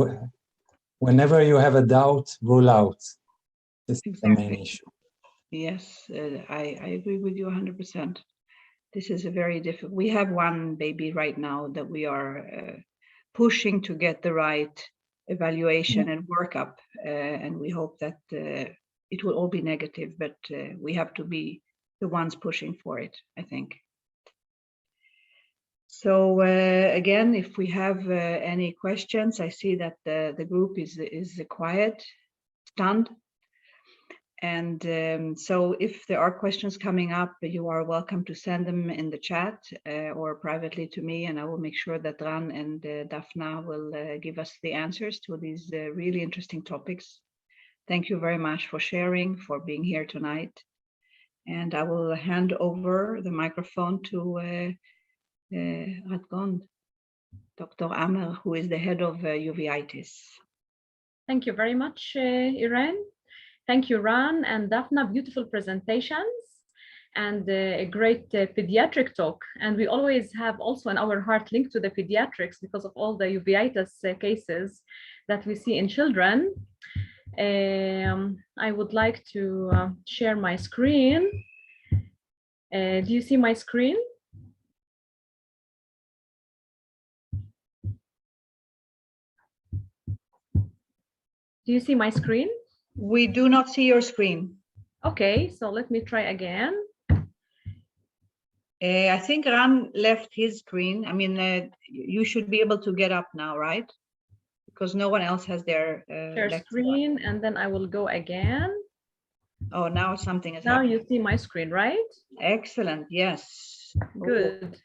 whenever you have a doubt, rule out. This is the main issue. Yes, I agree with you 100%. This is a very difficult. We have one baby right now that we are pushing to get the right evaluation and workup, and we hope that it will all be negative, but we have to be the ones pushing for it, I think. So again, if we have any questions, I see that the group is quiet, stunned. And so if there are questions coming up, you are welcome to send them in the chat or privately to me, and I will make sure that Ran and Daphna will give us the answers to these really interesting topics. Thank you very much for sharing, for being here tonight. And I will hand over the microphone to Dr. Amer, who is the head of uveitis. Thank you very much, Irene. Thank you, Ran and Daphna. Beautiful presentations and a great pediatric talk. And we always have also in our heart linked to the pediatrics because of all the uveitis cases that we see in children. I would like to share my screen. Do you see my screen? Do you see my screen? We do not see your screen. Okay, so let me try again. I think Ran left his screen. I mean, you should be able to get up now, right? Because no one else has their share screen, and then I will go again. Oh, now something is now happening. You see my screen, right? Excellent, yes. Good.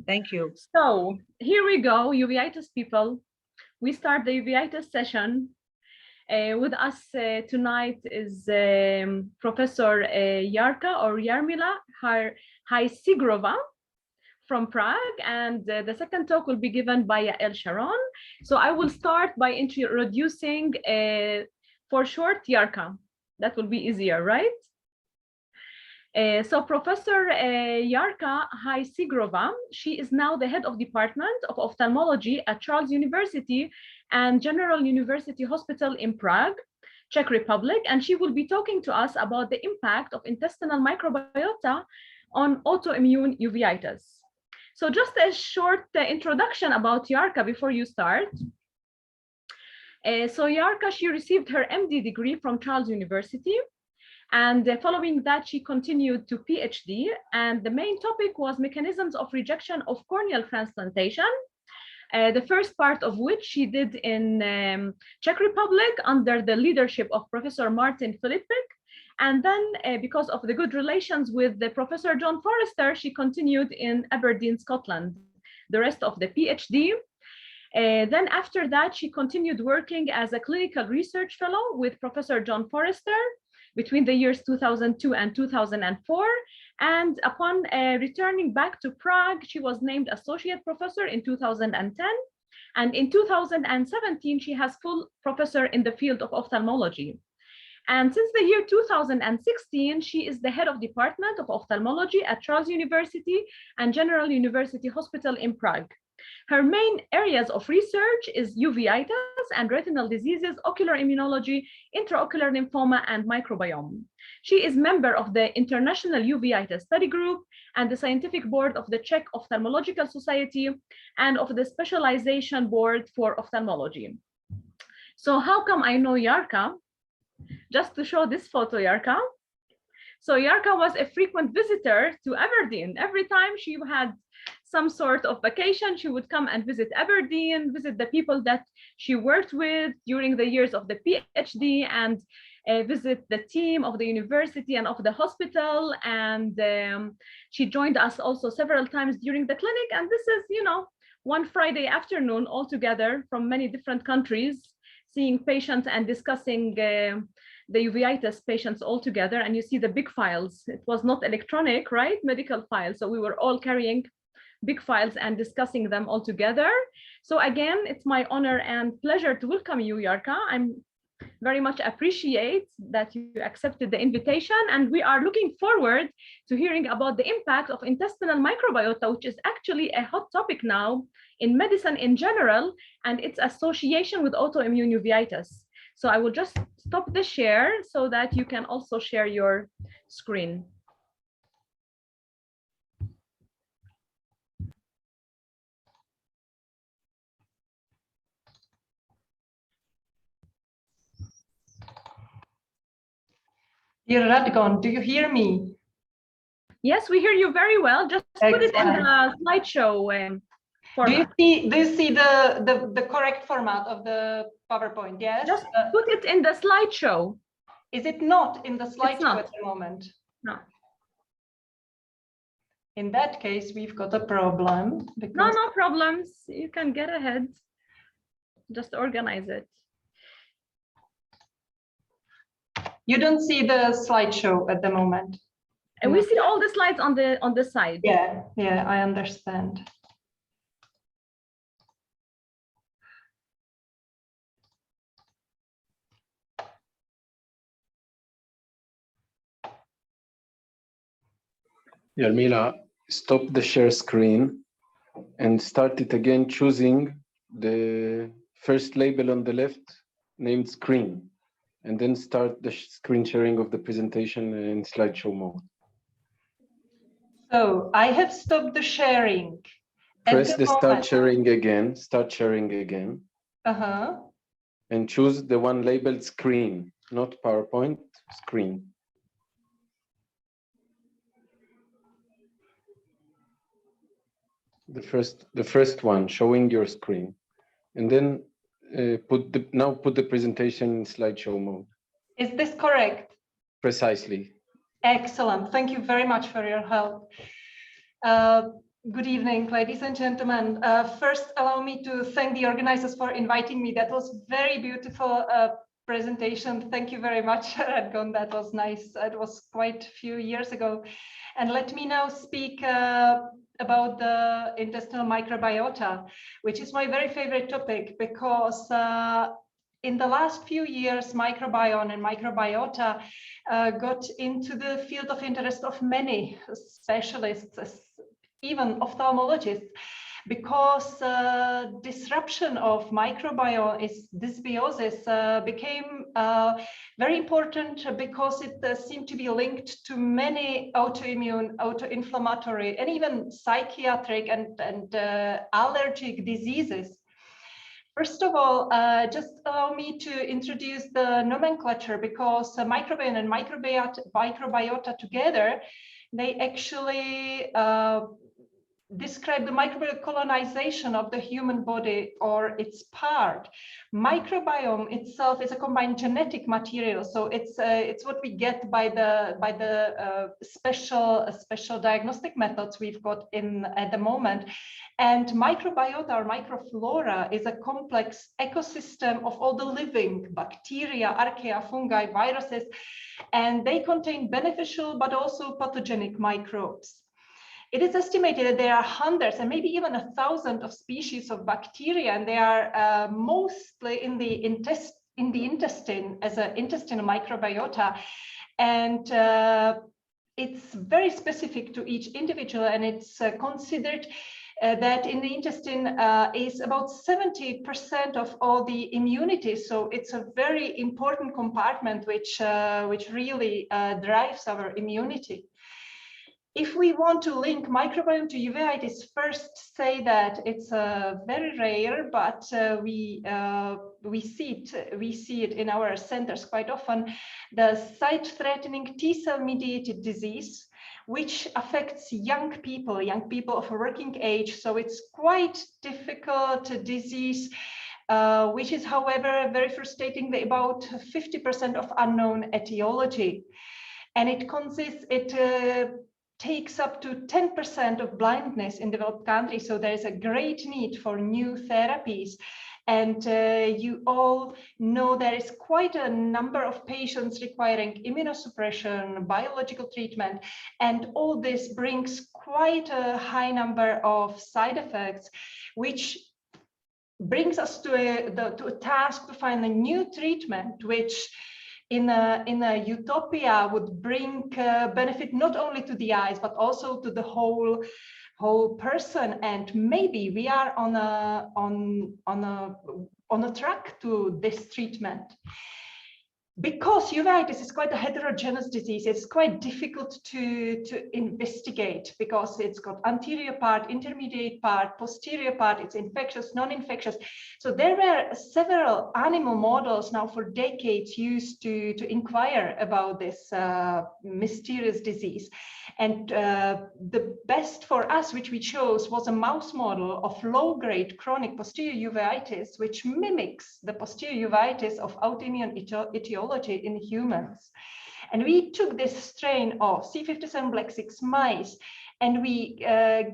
Thank you. So here we go, uveitis people. We start the uveitis session. With us tonight is Professor Yarka or Jarmila Hajsigrova from Prague, and the second talk will be given by Yael Sharon. So I will start by introducing, for short, Yarka. That will be easier, right? So Professor Yarka Hajsigrova, she is now the head of Department of Ophthalmology at Charles University and General University Hospital in Prague, Czech Republic, and she will be talking to us about the impact of intestinal microbiota on autoimmune uveitis. So just a short introduction about Yarka before you start. So Yarka, she received her MD degree from Charles University. And following that, she continued to PhD. And the main topic was mechanisms of rejection of corneal transplantation. The first part of which she did in Czech Republic under the leadership of Professor Martin Filipek. And then because of the good relations with the Professor John Forrester, she continued in Aberdeen, Scotland, the rest of the PhD. Then after that, she continued working as a clinical research fellow with Professor John Forrester between the years 2002 and 2004. And upon returning back to Prague, she was named associate professor in 2010. And in 2017, she has full professor in the field of ophthalmology. And since the year 2016, she is the head of Department of Ophthalmology at Charles University and General University Hospital in Prague. Her main areas of research is uveitis and retinal diseases, ocular immunology, intraocular lymphoma, and microbiome. She is member of the International Uveitis Study Group and the Scientific Board of the Czech Ophthalmological Society and of the Specialization Board for Ophthalmology. So how come I know Yarka? Just to show this photo, Yarka. So Yarka was a frequent visitor to Aberdeen. Every time she had some sort of vacation, she would come and visit Aberdeen, visit the people that she worked with during the years of the PhD, and visit the team of the university and of the hospital. And she joined us also several times during the clinic. And this is, you know, one Friday afternoon all together from many different countries, seeing patients and discussing the uveitis patients all together. And you see the big files. It was not electronic, right? Medical files. So we were all carrying big files and discussing them all together. So again, it's my honor and pleasure to welcome you, Yarka. I'm very much appreciate that you accepted the invitation, and we are looking forward to hearing about the impact of intestinal microbiota, which is actually a hot topic now in medicine in general, and its association with autoimmune uveitis. So I will just stop the share so that you can also share your screen. Dear Radgon, do you hear me? Yes, we hear you very well. Just put it in the slideshow. format. Do you see the correct format of the PowerPoint? Yes. Just put it in the slideshow. Is it not in the slideshow not. at the moment? No. In that case, we've got a problem. Because No problems. You can get ahead. Just organize it. you don't see the slideshow at the moment. And we see all the slides on the side. Yeah, I understand. Yarmila, stop the share screen and start it again, choosing the first label on the left named screen, and then start the screen sharing of the presentation in slideshow mode. So I have stopped the sharing. Press the start sharing again, and choose the one labeled screen, not PowerPoint, screen. The first one showing your screen, and then put the presentation in slideshow mode. Is this correct? Precisely. Excellent. Thank you very much for your help. Good evening, ladies and gentlemen. First, allow me to thank the organizers for inviting me. That was very beautiful presentation. Thank you very much, Radgon. That was nice. It was quite a few years ago. And let me now speak about the intestinal microbiota, which is my very favorite topic, because in the last few years, microbiome and microbiota got into the field of interest of many specialists, even ophthalmologists, because disruption of microbiome dysbiosis became very important, because it seemed to be linked to many autoimmune, autoinflammatory, and even psychiatric and allergic diseases. First of all, just allow me to introduce the nomenclature, because microbiome and microbiota together, they actually describe the microbial colonization of the human body or its part. Microbiome itself is a combined genetic material, so it's what we get by the special diagnostic methods we've got at the moment. And microbiota or microflora is a complex ecosystem of all the living bacteria, archaea, fungi, viruses, and they contain beneficial but also pathogenic microbes. It is estimated that there are hundreds and maybe even 1,000 of species of bacteria, and they are mostly in the intestine as an intestinal microbiota. And it's very specific to each individual, and it's considered that in the intestine is about 70% of all the immunity. So it's a very important compartment which really drives our immunity. If we want to link microbiome to uveitis, first say that it's very rare, but we see it in our centers quite often. The sight-threatening T-cell mediated disease, which affects young people of a working age. So it's quite difficult disease, which is, however, very frustrating. About 50% of unknown etiology, and it takes up to 10% of blindness in developed countries. So there is a great need for new therapies. And you all know there is quite a number of patients requiring immunosuppression, biological treatment, and all this brings quite a high number of side effects, which brings us to a task to find a new treatment, which in a utopia would bring benefit not only to the eyes but also to the whole person. And maybe we are on a track to this treatment. because uveitis is quite a heterogeneous disease, it's quite difficult to investigate because it's got anterior part, intermediate part, posterior part, it's infectious, non-infectious. So there were several animal models now for decades used to inquire about this mysterious disease. And the best for us, which we chose, was a mouse model of low-grade chronic posterior uveitis, which mimics the posterior uveitis of autoimmune etiology in humans. And we took this strain of C57 Black 6 mice and we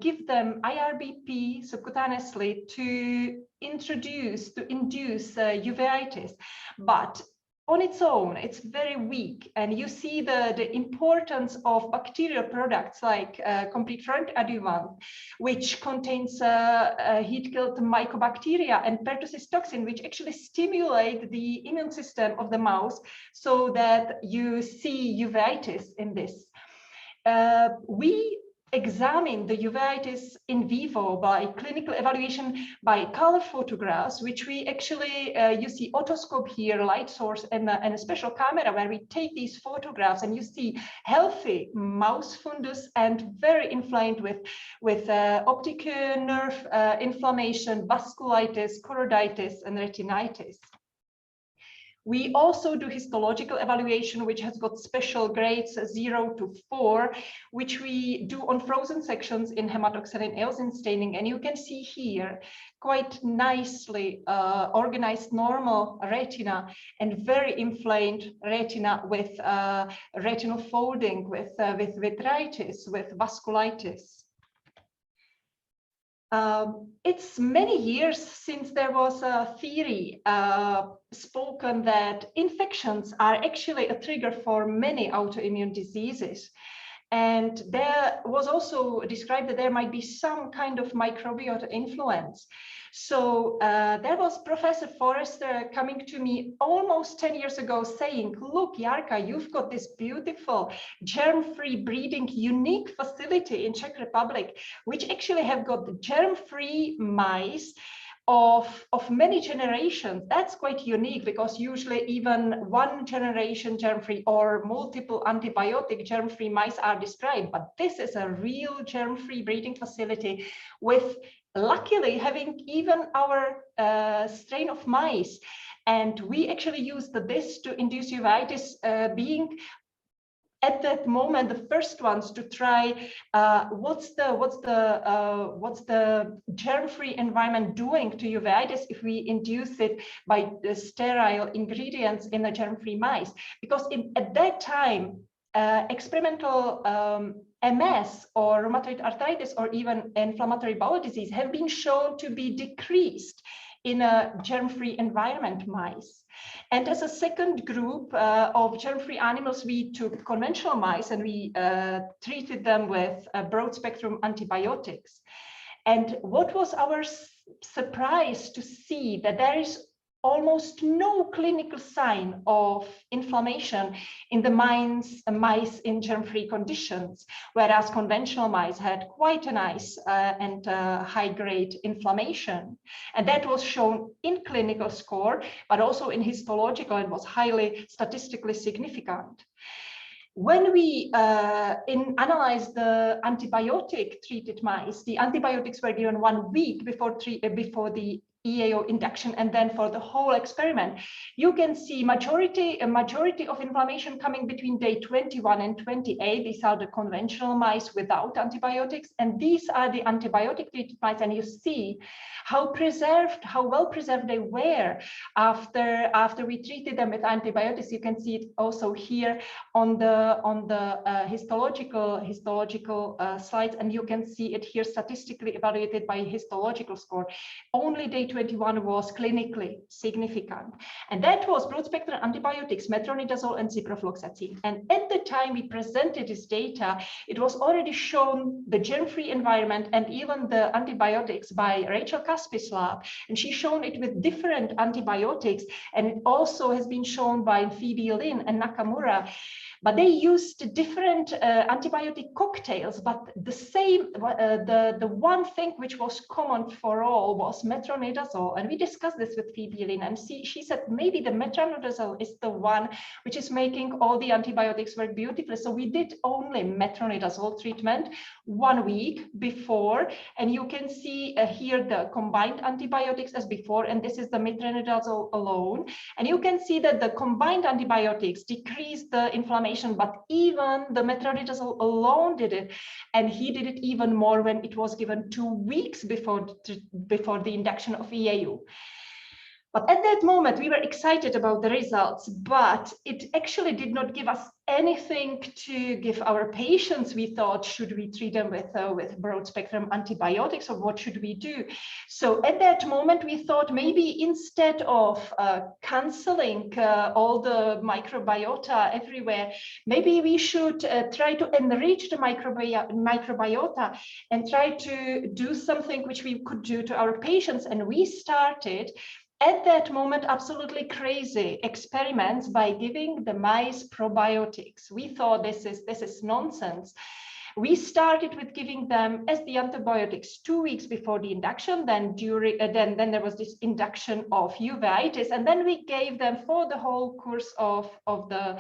give them IRBP subcutaneously to induce uveitis. But on its own, it's very weak. And you see the importance of bacterial products like complete front adjuvant, which contains heat-killed mycobacteria and pertussis toxin, which actually stimulate the immune system of the mouse so that you see uveitis in this. We examine the uveitis in vivo by clinical evaluation by color photographs, which we actually, you see otoscope here, light source, and a special camera where we take these photographs and you see healthy mouse fundus and very inflamed with optic nerve inflammation, vasculitis, choroiditis, and retinitis. We also do histological evaluation, which has got special grades 0 to 4, which we do on frozen sections in hematoxylin eosin staining. And you can see here quite nicely organized normal retina and very inflamed retina with retinal folding, with vitritis, with vasculitis. It's many years since there was a theory spoken that infections are actually a trigger for many autoimmune diseases. And there was also described that there might be some kind of microbiota influence. So there was Professor Forrester coming to me almost 10 years ago saying, look, Jarka, you've got this beautiful germ-free breeding unique facility in Czech Republic, which actually have got germ-free mice of many generations. That's quite unique because usually even one generation germ-free or multiple antibiotic germ-free mice are described, but this is a real germ-free breeding facility with luckily having even our strain of mice. And we actually used this to induce uveitis, being at that moment the first ones to try what's the germ-free environment doing to uveitis if we induce it by the sterile ingredients in a germ-free mice. Because at that time, experimental MS or rheumatoid arthritis or even inflammatory bowel disease have been shown to be decreased in a germ-free environment mice. And as a second group of germ-free animals, we took conventional mice and we treated them with broad-spectrum antibiotics. And what was our surprise to see that there is almost no clinical sign of inflammation in the mice in germ-free conditions, whereas conventional mice had quite a nice and high-grade inflammation. And that was shown in clinical score, but also in histological, and was highly statistically significant. When we analyzed the antibiotic-treated mice, the antibiotics were given 1 week before the EAO induction and then for the whole experiment. You can see a majority of inflammation coming between day 21 and 28. These are the conventional mice without antibiotics, and these are the antibiotic-treated mice. And you see how well preserved they were after we treated them with antibiotics. You can see it also here on the histological slides, and you can see it here statistically evaluated by histological score. Only day 21 was clinically significant, and that was broad-spectrum antibiotics, metronidazole and ciprofloxacin. And at the time we presented this data, it was already shown the germ-free environment and even the antibiotics by Rachel Caspis' lab, and she shown it with different antibiotics, and it also has been shown by Phoebe Lin and Nakamura. But they used different antibiotic cocktails, but the same, the one thing which was common for all was metronidazole. And we discussed this with Phoebe Lin, and she said maybe the metronidazole is the one which is making all the antibiotics work beautifully. So we did only metronidazole treatment 1 week before, and you can see here the combined antibiotics as before, and this is the metronidazole alone. And you can see that the combined antibiotics decrease the inflammation, but even the metronidazole alone did it, and he did it even more when it was given 2 weeks before the induction of EAU. But at that moment, we were excited about the results, but it actually did not give us anything to give our patients. We thought, should we treat them with broad spectrum antibiotics, or what should we do? So at that moment, we thought maybe instead of canceling all the microbiota everywhere, maybe we should try to enrich the microbiota and try to do something which we could do to our patients. And we started at that moment absolutely crazy experiments by giving the mice probiotics. We thought this is nonsense. We started with giving them as the antibiotics 2 weeks before the induction. Then during then there was this induction of uveitis, and then we gave them for the whole course of the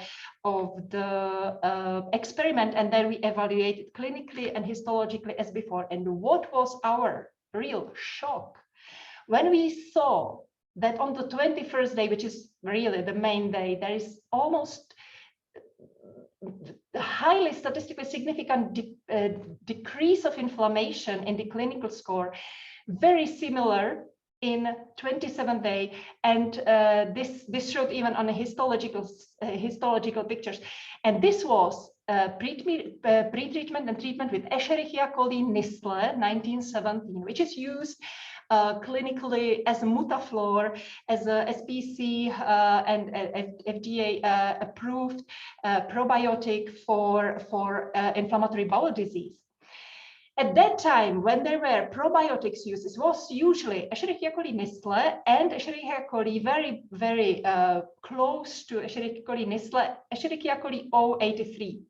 experiment, and then we evaluated clinically and histologically as before. And what was our real shock when we saw that on the 21st day, which is really the main day, there is almost highly statistically significant decrease of inflammation in the clinical score, very similar in 27th day, and this showed even on a histological pictures. And this was pre-treatment and treatment with Escherichia coli Nisle 1917, which is used clinically as a Mutaflor, as a SPC and FDA approved probiotic for inflammatory bowel disease. At that time, when there were probiotics uses, was usually Escherichia coli Nisle and Escherichia coli very, very close to Escherichia coli Nisle, Escherichia coli O83.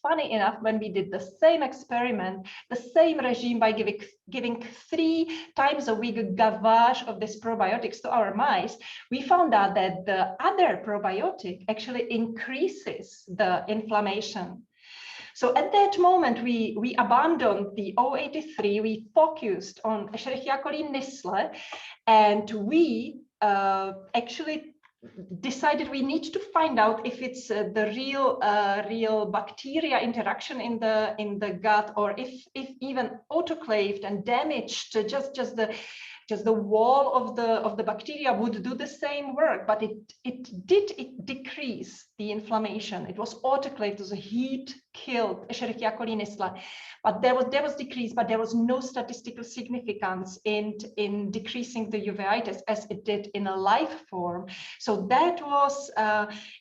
Funny enough, when we did the same experiment, the same regime by giving 3 times a week gavage of this probiotics to our mice, we found out that the other probiotic actually increases the inflammation. So at that moment, we abandoned the O83, we focused on Escherichia coli Nisle, and we actually decided we need to find out if it's the real bacteria interaction in the gut, or if even autoclaved and damaged just the wall of the bacteria would do the same work. But it did decrease the inflammation. It was autoclaved, it was a heat killed Escherichia coli Nisle, but there was decrease, but there was no statistical significance in decreasing the uveitis as it did in a live form. So that was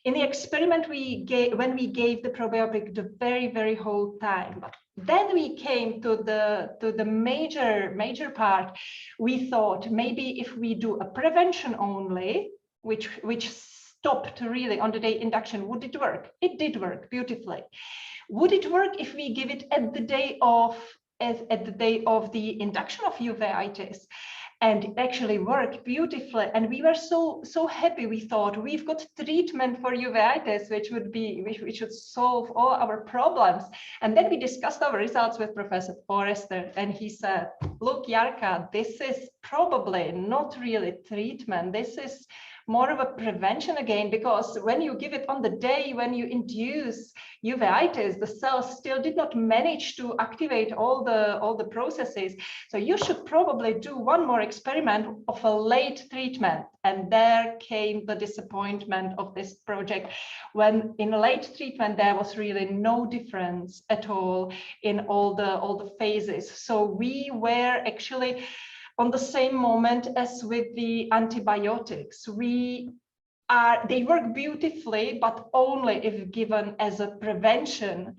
in the experiment when we gave the probiotic the very whole time. But then we came to the major part. We thought maybe if we do a prevention only, which stopped really on the day induction, would it work? It did work beautifully. Would it work if we give it at the day of the induction of uveitis? And it actually worked beautifully. And we were so happy. We thought we've got treatment for uveitis, which should solve all our problems. And then we discussed our results with Professor Forrester, and he said, look, Jarka, this is probably not really treatment. This is more of a prevention again, because when you give it on the day when you induce uveitis, the cells still did not manage to activate all the processes. So you should probably do one more experiment of a late treatment. And there came the disappointment of this project, when in late treatment there was really no difference at all in all the phases. So we were actually on the same moment as with the antibiotics. We they work beautifully, but only if given as a prevention.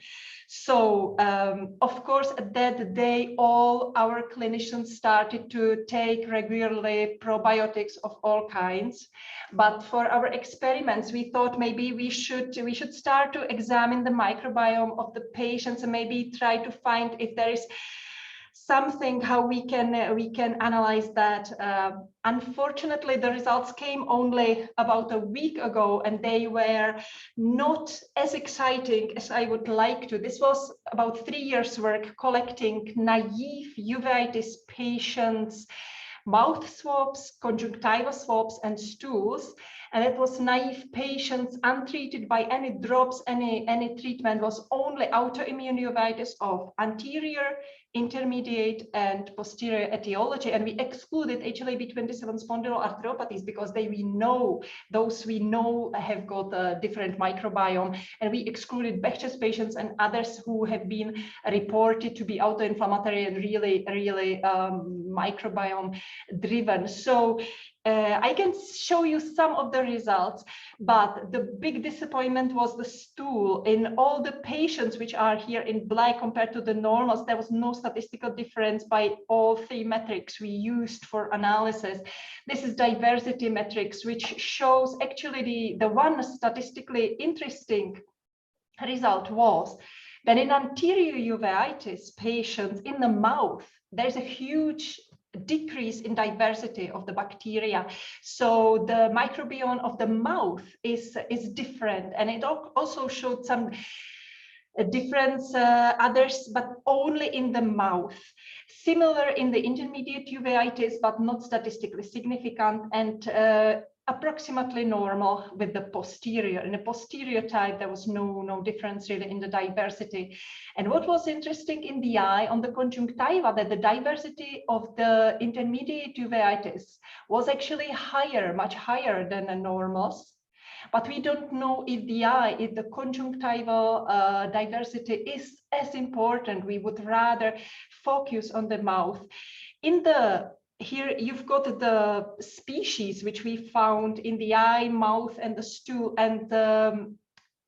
So of course, at that day, all our clinicians started to take regularly probiotics of all kinds. But for our experiments, we thought maybe we should start to examine the microbiome of the patients and maybe try to find if there is something how we can analyze that. Unfortunately, the results came only about a week ago, and they were not as exciting as I would like to. This was about 3 years' work collecting naive uveitis patients, mouth swabs, conjunctiva swabs, and stools. And it was naive patients untreated by any drops, any treatment, was only autoimmune uveitis of anterior, intermediate, and posterior etiology. And we excluded HLA-B27 spondyloarthropathies because those we know have got a different microbiome. And we excluded Behçet's patients and others who have been reported to be autoinflammatory and really microbiome driven. So I can show you some of the results, but the big disappointment was the stool. In all the patients which are here in black compared to the normals, there was no statistical difference by all 3 metrics we used for analysis. This is diversity metrics, which shows actually the one statistically interesting result was that in anterior uveitis patients in the mouth, there's a huge decrease in diversity of the bacteria. So the microbiome of the mouth is different, and it also showed some difference others, but only in the mouth. Similar in the intermediate uveitis, but not statistically significant, and approximately normal with the posterior. In the posterior type, there was no difference really in the diversity. And what was interesting in the eye on the conjunctiva, that the diversity of the intermediate uveitis was actually higher, much higher than the normals. But we don't know if the conjunctival diversity is as important. We would rather focus on the mouth. Here you've got the species which we found in the eye, mouth, and the stool. And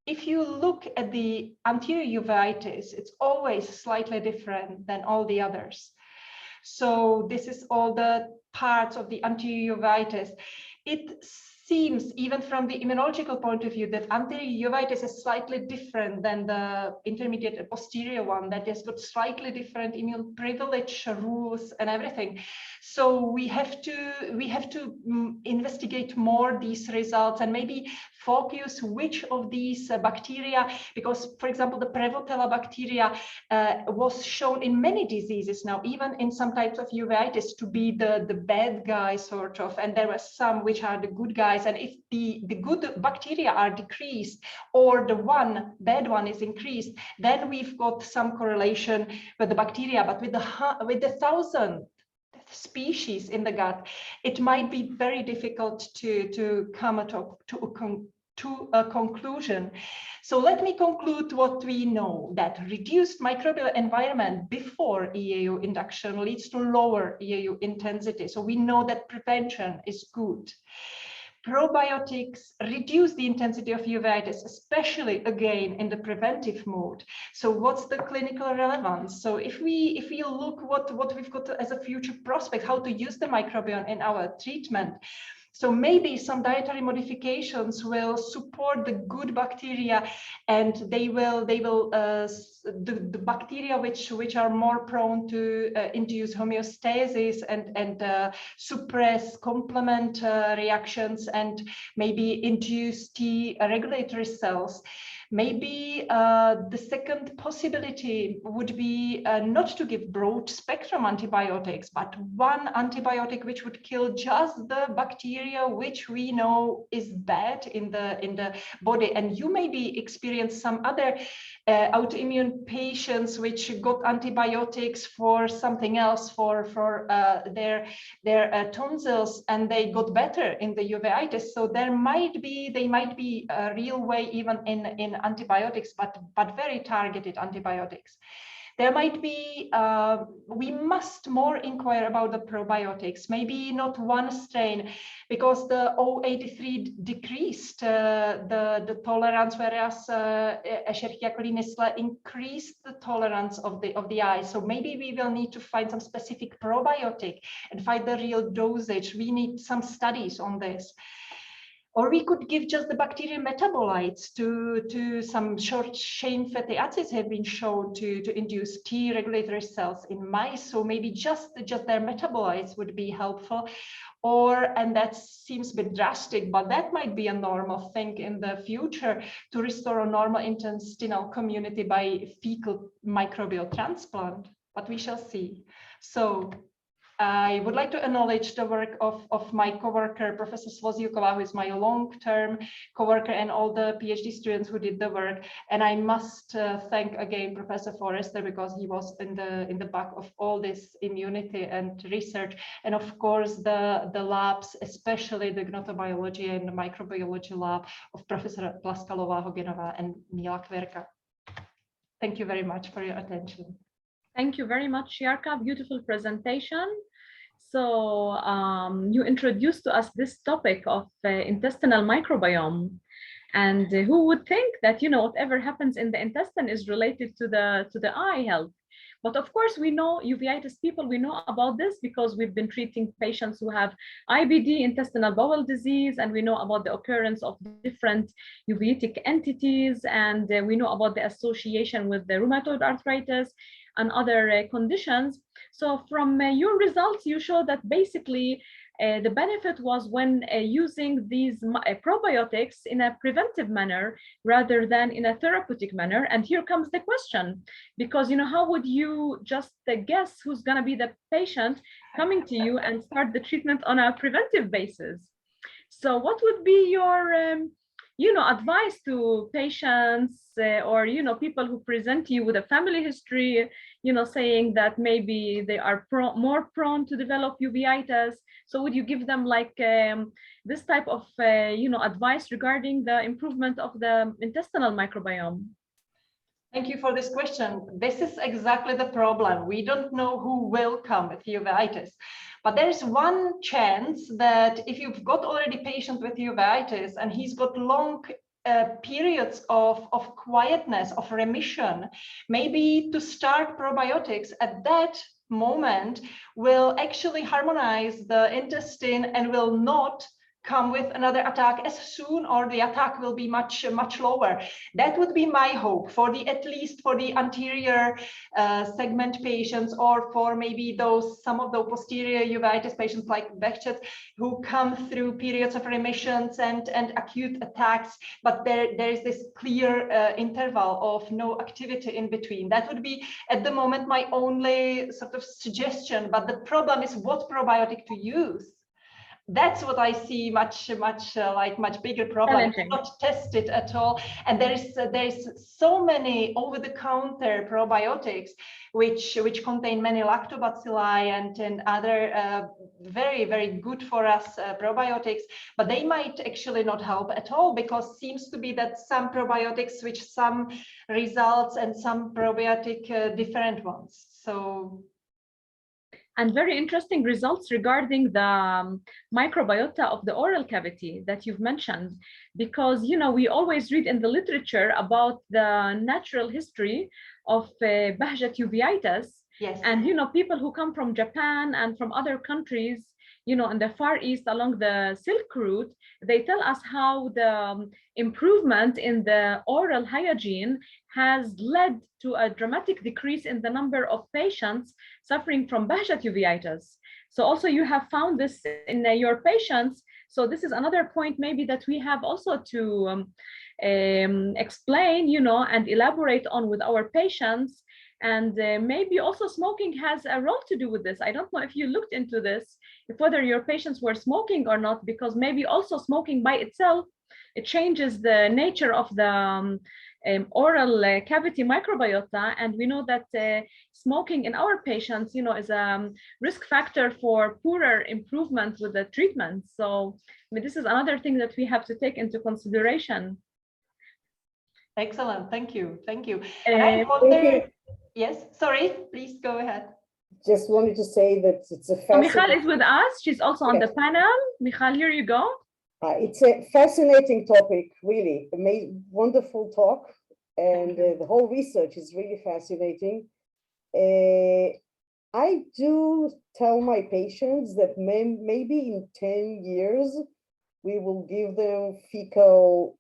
if you look at the anterior uveitis, it's always slightly different than all the others. So this is all the parts of the anterior uveitis. It seems, even from the immunological point of view, that anterior uveitis is slightly different than the intermediate and posterior one, that has got slightly different immune privilege rules and everything. So we have to investigate more these results and maybe focus which of these bacteria, because, for example, the Prevotella bacteria was shown in many diseases now, even in some types of uveitis, to be the bad guy sort of, and there were some which are the good guys. And if the good bacteria are decreased or the bad one is increased, then we've got some correlation with the bacteria. But with the 1,000 species in the gut, it might be very difficult to come to a conclusion. So let me conclude what we know, that reduced microbial environment before EAU induction leads to lower EAU intensity. So we know that prevention is good. Probiotics reduce the intensity of uveitis, especially again in the preventive mode. So what's the clinical relevance? So if we look what we've got as a future prospect, how to use the microbiome in our treatment. So maybe some dietary modifications will support the good bacteria, and the bacteria which are more prone to induce homeostasis and suppress complement reactions and maybe induce T regulatory cells. Maybe the second possibility would be not to give broad spectrum antibiotics, but one antibiotic which would kill just the bacteria which we know is bad in the body. And you maybe experience some other autoimmune patients which got antibiotics for something else, for their tonsils, and they got better in the uveitis. So they might be a real way even in antibiotics, but very targeted antibiotics. There might be, we must more inquire about the probiotics, maybe not one strain, because the 083 decreased the tolerance, whereas Escherichia coli Nisle increased the tolerance of the eye. So maybe we will need to find some specific probiotic and find the real dosage. We need some studies on this. Or we could give just the bacterial metabolites to some short-chain fatty acids have been shown to induce T regulatory cells in mice. So maybe just their metabolites would be helpful. And that seems a bit drastic, but that might be a normal thing in the future, to restore a normal intestinal community by fecal microbial transplant, but we shall see. So I would like to acknowledge the work of my coworker, Professor Svoziukova, who is my long-term coworker, and all the PhD students who did the work. And I must thank again Professor Forrester, because he was in the back of all this immunity and research. And of course, the labs, especially the gnatobiology and the microbiology lab of Professor Plaskalova, Hogenova, and Mila Kverka. Thank you very much for your attention. Thank you very much, Yarka. Beautiful presentation. So you introduced to us this topic of intestinal microbiome, and who would think that, you know, whatever happens in the intestine is related to the eye health. But of course, we know uveitis people, we know about this because we've been treating patients who have IBD, intestinal bowel disease, and we know about the occurrence of different uveitic entities, and we know about the association with the rheumatoid arthritis and other conditions. So from your results, you show that basically the benefit was when using these probiotics in a preventive manner rather than in a therapeutic manner. And here comes the question, because, you know, how would you just guess who's going to be the patient coming to you and start the treatment on a preventive basis? So what would be your you know, advice to patients or, you know, people who present to you with a family history, you know, saying that maybe they are more prone to develop uveitis? So would you give them like this type of, you know, advice regarding the improvement of the intestinal microbiome? Thank you for this question. This is exactly the problem. We don't know who will come with uveitis. But there is one chance that if you've got already patient with uveitis and he's got long periods of quietness, of remission, maybe to start probiotics at that moment will actually harmonize the intestine and will not come with another attack as soon, or the attack will be much lower. That would be my hope for at least for the anterior segment patients, or for maybe some of the posterior uveitis patients like Behçet, who come through periods of remissions and acute attacks, but there is this clear interval of no activity in between. That would be at the moment my only sort of suggestion. But the problem is what probiotic to use. That's what I see much bigger problem. It's not tested at all, and there is so many over-the-counter probiotics which contain many lactobacilli and other very good for us probiotics, but they might actually not help at all, because seems to be that some probiotics switch some results and some probiotic different ones. So. And very interesting results regarding the microbiota of the oral cavity that you've mentioned, because, you know, we always read in the literature about the natural history of Behçet uveitis. Yes. And, you know, people who come from Japan and from other countries, you know, in the Far East along the Silk Route, they tell us how the improvement in the oral hygiene has led to a dramatic decrease in the number of patients suffering from Behçet uveitis. So also you have found this in your patients. So this is another point maybe that we have also to explain, you know, and elaborate on with our patients. And maybe also smoking has a role to do with this. I don't know if you looked into this, if whether your patients were smoking or not, because maybe also smoking by itself, it changes the nature of the oral cavity microbiota. And we know that smoking in our patients, you know, is a risk factor for poorer improvement with the treatment. So I mean, this is another thing that we have to take into consideration. Excellent, thank you. And I wonder, Yes, sorry, please go ahead. Just wanted to say that it's a So fascinating... Michal is with us. She's also on the panel. Michal, here you go. It's a fascinating topic, really. Wonderful talk. And the whole research is really fascinating. I do tell my patients that maybe in 10 years, we will give them fecal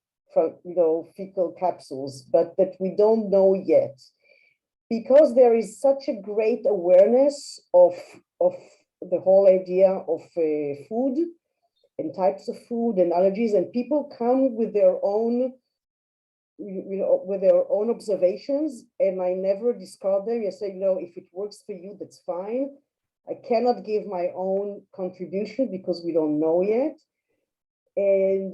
capsules, but that we don't know yet. Because there is such a great awareness of the whole idea of food and types of food and allergies, and people come with their own, with their own observations, and I never discard them. You say, if it works for you, that's fine. I cannot give my own contribution because we don't know yet. And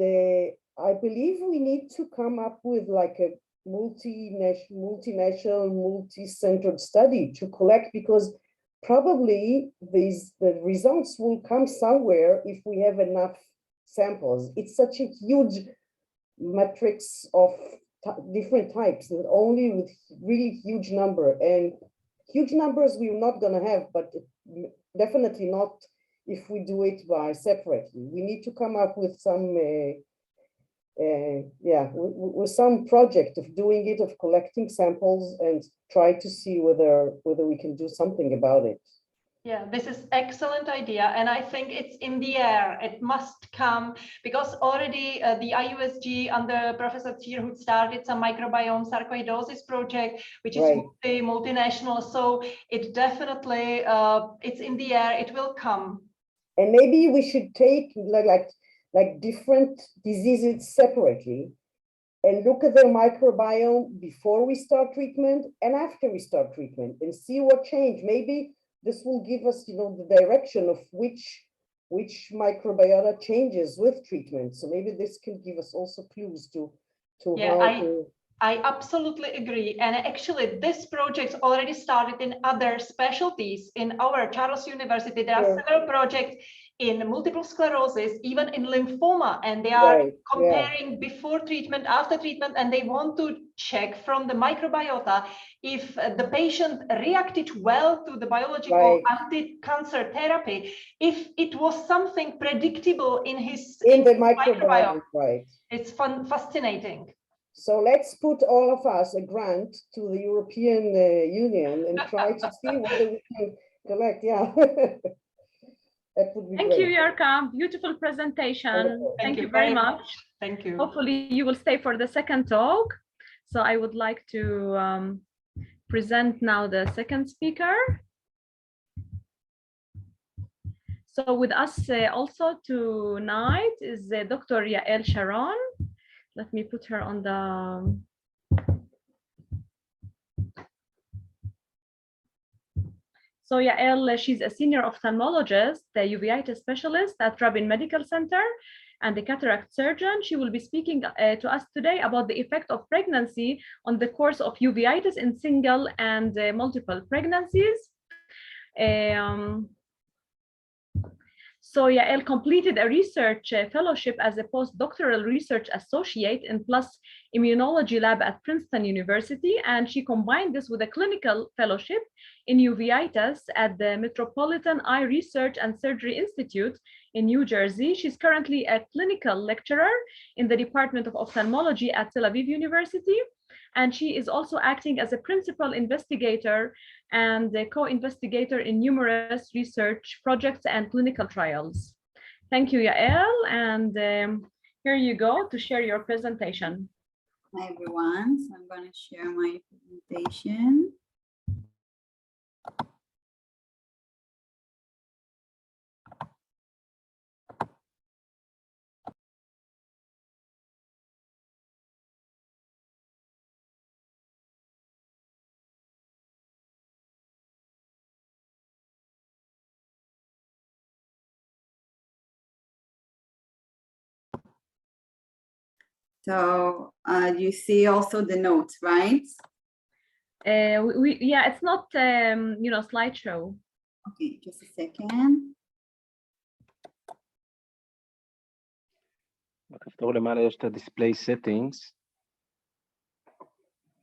I believe we need to come up with like a multinational, multi-centered study to collect, because probably the results will come somewhere if we have enough samples. It's such a huge matrix of different types, that only with really huge number, and huge numbers we're not going to have, but definitely not if we do it by separately. We need to come up with some with some project of doing it, of collecting samples and try to see whether we can do something about it. Yeah, this is excellent idea, and I think it's in the air. It must come, because already the IUSG under Professor Tierhut started some microbiome sarcoidosis project, which is multinational. So it definitely it's in the air. It will come. And maybe we should take like different diseases separately and look at their microbiome before we start treatment and after we start treatment, and see what changed. Maybe this will give us, the direction of which microbiota changes with treatment. So maybe this can give us also clues to I absolutely agree. And actually, this project already started in other specialties. In our Charles University, there are several projects in multiple sclerosis, even in lymphoma, and they are comparing before treatment, after treatment, and they want to check from the microbiota if the patient reacted well to the biological anti-cancer therapy, if it was something predictable in the microbiome. It's fascinating. So let's put all of us a grant to the European Union and try to see whether we can collect. That would be Thank you, Yarka. Beautiful presentation. Thank you very much. Thank you. Hopefully you will stay for the second talk. So I would like to present now the second speaker. So with us also tonight is Dr. Yael Sharon. Let me put her on the... So Yael, she's a senior ophthalmologist, a uveitis specialist at Rabin Medical Center, and a cataract surgeon. She will be speaking to us today about the effect of pregnancy on the course of uveitis in single and multiple pregnancies. So Yael completed a research fellowship as a postdoctoral research associate in PLUS Immunology Lab at Princeton University, and she combined this with a clinical fellowship in uveitis at the Metropolitan Eye Research and Surgery Institute in New Jersey. She's currently a clinical lecturer in the Department of Ophthalmology at Tel Aviv University, and she is also acting as a principal investigator and a co-investigator in numerous research projects and clinical trials. Thank you, Yael, and here you go to share your presentation. Hi, everyone. So I'm going to share my presentation. So you see also the notes, right? Yeah, it's not, slideshow. Okay, just a second. בכפתור למעלה יש את ה-display settings.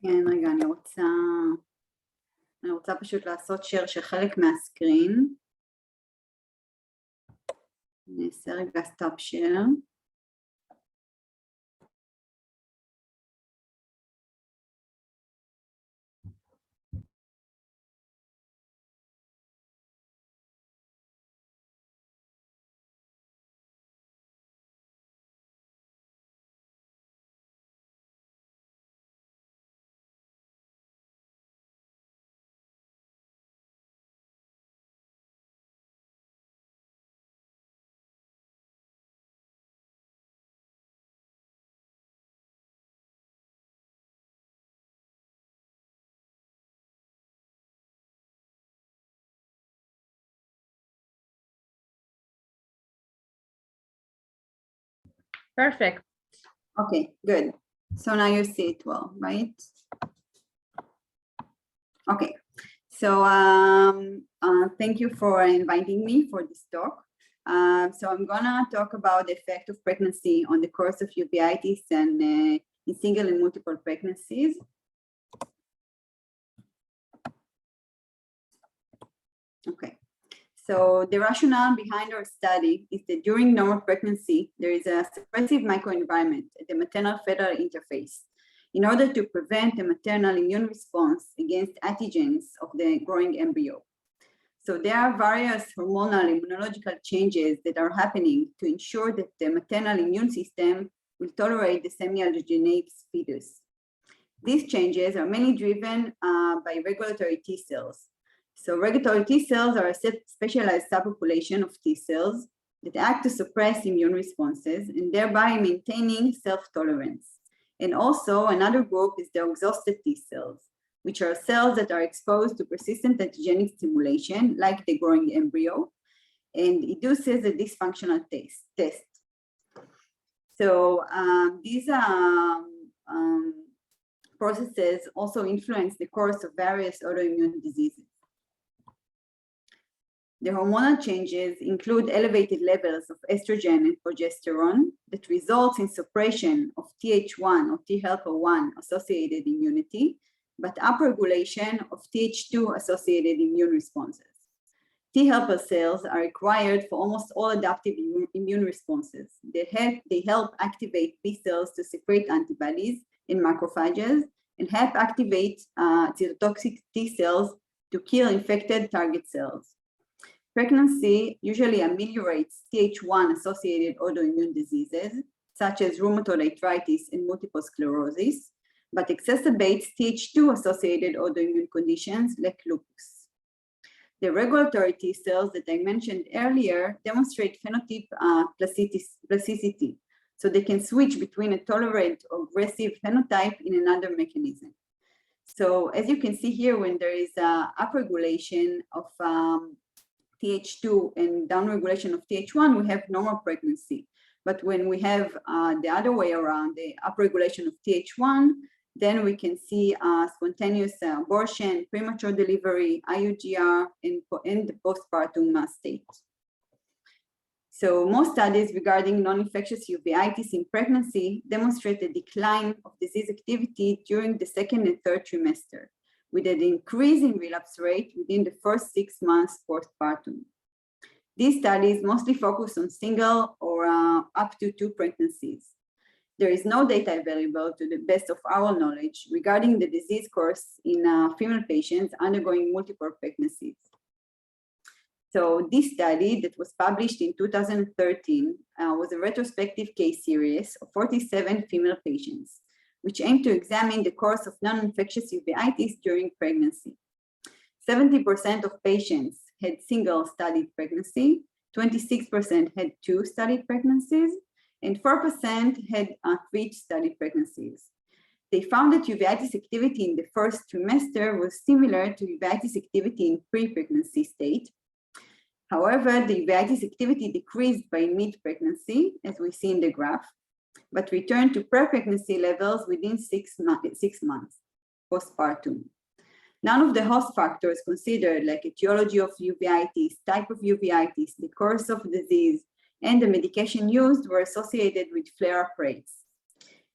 כן, רגע, אני רוצה... אני רוצה פשוט לעשות share של חלק מהסקרין. נעשה רגע stop share. Perfect. Okay, good. So now you see it well, right? Okay, so thank you for inviting me for this talk. So I'm gonna talk about the effect of pregnancy on the course of uveitis and in single and multiple pregnancies. Okay. So the rationale behind our study is that during normal pregnancy, there is a suppressive microenvironment at the maternal-fetal interface in order to prevent a maternal immune response against antigens of the growing embryo. So there are various hormonal immunological changes that are happening to ensure that the maternal immune system will tolerate the semi-allogeneic fetus. These changes are mainly driven by regulatory T cells. So regulatory T cells are a specialized subpopulation of T cells that act to suppress immune responses and thereby maintaining self-tolerance. And also another group is the exhausted T cells, which are cells that are exposed to persistent antigenic stimulation, like the growing embryo, and induces a dysfunctional test. So these processes also influence the course of various autoimmune diseases. The hormonal changes include elevated levels of estrogen and progesterone that results in suppression of Th1 or T helper 1 associated immunity, but upregulation of Th2 associated immune responses. T helper cells are required for almost all adaptive immune responses. They help activate B cells to secrete antibodies in macrophages and help activate cytotoxic T cells to kill infected target cells. Pregnancy usually ameliorates Th1 associated autoimmune diseases, such as rheumatoid arthritis and multiple sclerosis, but exacerbates Th2 associated autoimmune conditions like lupus. The regulatory T cells that I mentioned earlier demonstrate phenotype plasticity, so they can switch between a tolerant or aggressive phenotype in another mechanism. So as you can see here, when there is upregulation of Th2 and downregulation of Th1, we have normal pregnancy. But when we have the other way around, the upregulation of Th1, then we can see spontaneous abortion, premature delivery, IUGR, and the postpartum state. So most studies regarding non-infectious uveitis in pregnancy demonstrate a decline of disease activity during the second and third trimester, with an increase in relapse rate within the first 6 months postpartum. These studies mostly focus on single or up to 2 pregnancies. There is no data available to the best of our knowledge regarding the disease course in female patients undergoing multiple pregnancies. So this study that was published in 2013 was a retrospective case series of 47 female patients, which aimed to examine the course of non-infectious uveitis during pregnancy. 70% of patients had single studied pregnancy, 26% had 2 studied pregnancies, and 4% had 3 studied pregnancies. They found that uveitis activity in the first trimester was similar to uveitis activity in pre-pregnancy state. However, the uveitis activity decreased by mid-pregnancy, as we see in the graph, but returned to pre-pregnancy levels within 6 months postpartum. None of the host factors considered, like etiology of uveitis, type of uveitis, the course of disease, and the medication used were associated with flare-up rates.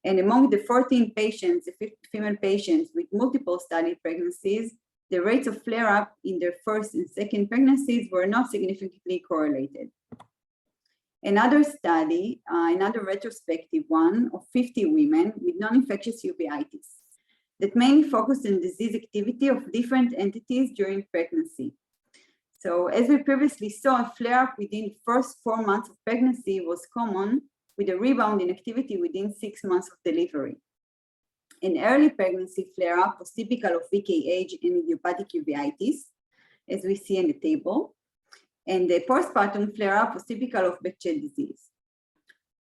And among the 14 patients, the female patients with multiple studied pregnancies, the rates of flare-up in their first and second pregnancies were not significantly correlated. Another study, another retrospective one of 50 women with non-infectious uveitis that mainly focused on disease activity of different entities during pregnancy. So as we previously saw, a flare-up within the first 4 months of pregnancy was common, with a rebound in activity within 6 months of delivery. An early pregnancy flare-up was typical of VKH and idiopathic uveitis, as we see in the table. And the postpartum flare-up was typical of Behçet disease.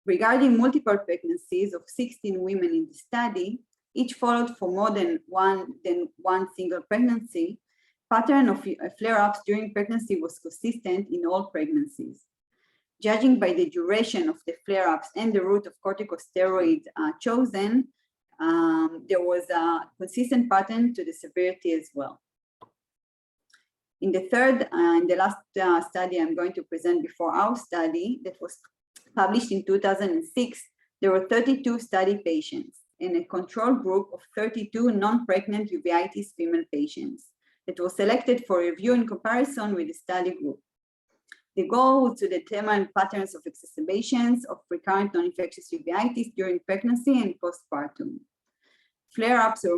Regarding multiple pregnancies of 16 women in the study, each followed for more than one single pregnancy, pattern of flare-ups during pregnancy was consistent in all pregnancies. Judging by the duration of the flare-ups and the route of corticosteroids chosen, there was a consistent pattern to the severity as well. In the third and the last study I'm going to present before our study that was published in 2006, there were 32 study patients and a control group of 32 non-pregnant uveitis female patients that was selected for review in comparison with the study group. The goal was to determine patterns of exacerbations of recurrent non-infectious uveitis during pregnancy and postpartum. Flare-ups are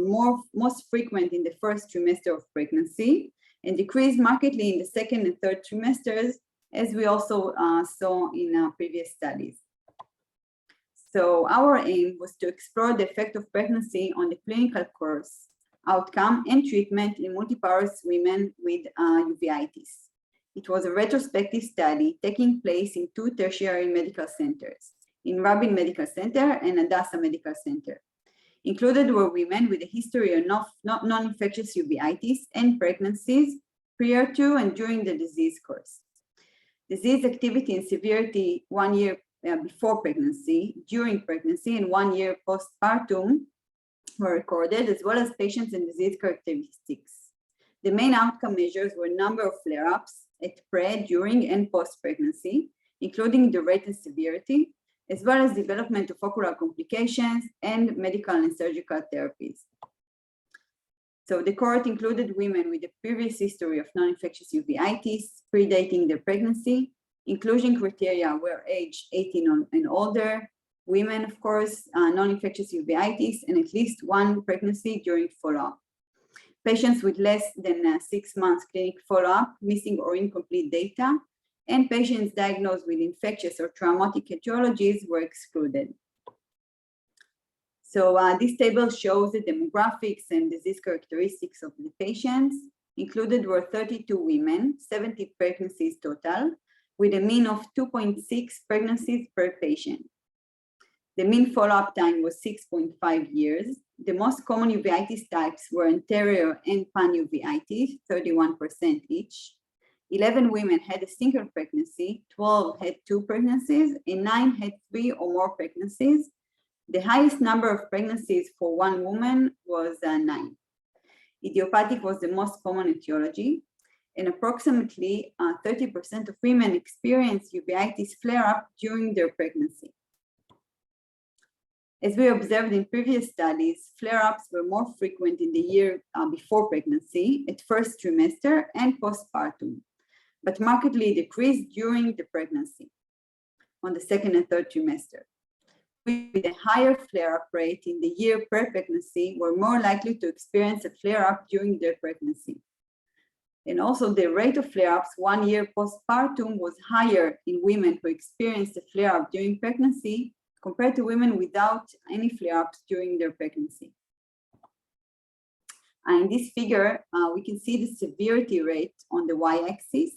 most frequent in the first trimester of pregnancy and decreased markedly in the second and third trimesters, as we also saw in previous studies. So our aim was to explore the effect of pregnancy on the clinical course, outcome, and treatment in multiparous women with uveitis. It was a retrospective study taking place in 2 tertiary medical centers, in Rabin Medical Center and Hadassah Medical Center. Included were women with a history of non-infectious uveitis and pregnancies prior to and during the disease course. Disease activity and severity 1 year before pregnancy, during pregnancy, and 1 year postpartum were recorded, as well as patients and disease characteristics. The main outcome measures were number of flare-ups at pre, during, and post-pregnancy, including the rate and severity, as well as development of ocular complications and medical and surgical therapies. So the cohort included women with a previous history of non-infectious uveitis predating their pregnancy. Inclusion criteria were age 18 and older, women, of course, non-infectious uveitis, and at least 1 pregnancy during follow-up. Patients with less than 6 months clinic follow-up, missing or incomplete data, and patients diagnosed with infectious or traumatic etiologies were excluded. So this table shows the demographics and disease characteristics of the patients. Included were 32 women, 70 pregnancies total, with a mean of 2.6 pregnancies per patient. The mean follow-up time was 6.5 years. The most common uveitis types were anterior and panuveitis, 31% each. 11 women had a single pregnancy, 12 had 2 pregnancies, and 9 had 3 or more pregnancies. The highest number of pregnancies for 1 woman was 9. Idiopathic was the most common etiology, and approximately 30% of women experienced uveitis flare-up during their pregnancy. As we observed in previous studies, flare-ups were more frequent in the year before pregnancy, at first trimester, and postpartum, but markedly decreased during the pregnancy, on the second and third trimester. With a higher flare-up rate in the year pre-pregnancy were more likely to experience a flare-up during their pregnancy. And also the rate of flare-ups 1 year postpartum was higher in women who experienced a flare-up during pregnancy compared to women without any flare-ups during their pregnancy. In this figure, we can see the severity rate on the y-axis,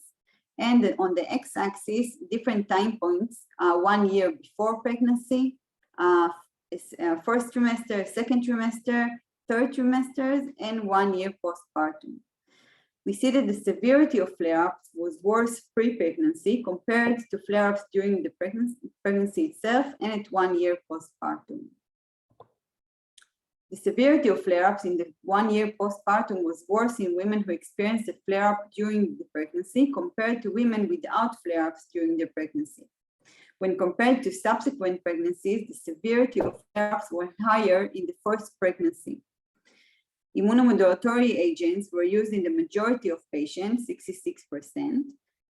and on the x-axis, different time points, 1 year before pregnancy, first trimester, second trimester, third trimesters, and 1 year postpartum. We see that the severity of flare-ups was worse pre-pregnancy compared to flare-ups during the pregnancy itself and at 1 year postpartum. The severity of flare-ups in the 1 year postpartum was worse in women who experienced a flare-up during the pregnancy compared to women without flare-ups during their pregnancy. When compared to subsequent pregnancies, the severity of flare-ups were higher in the first pregnancy. Immunomodulatory agents were used in the majority of patients, 66%,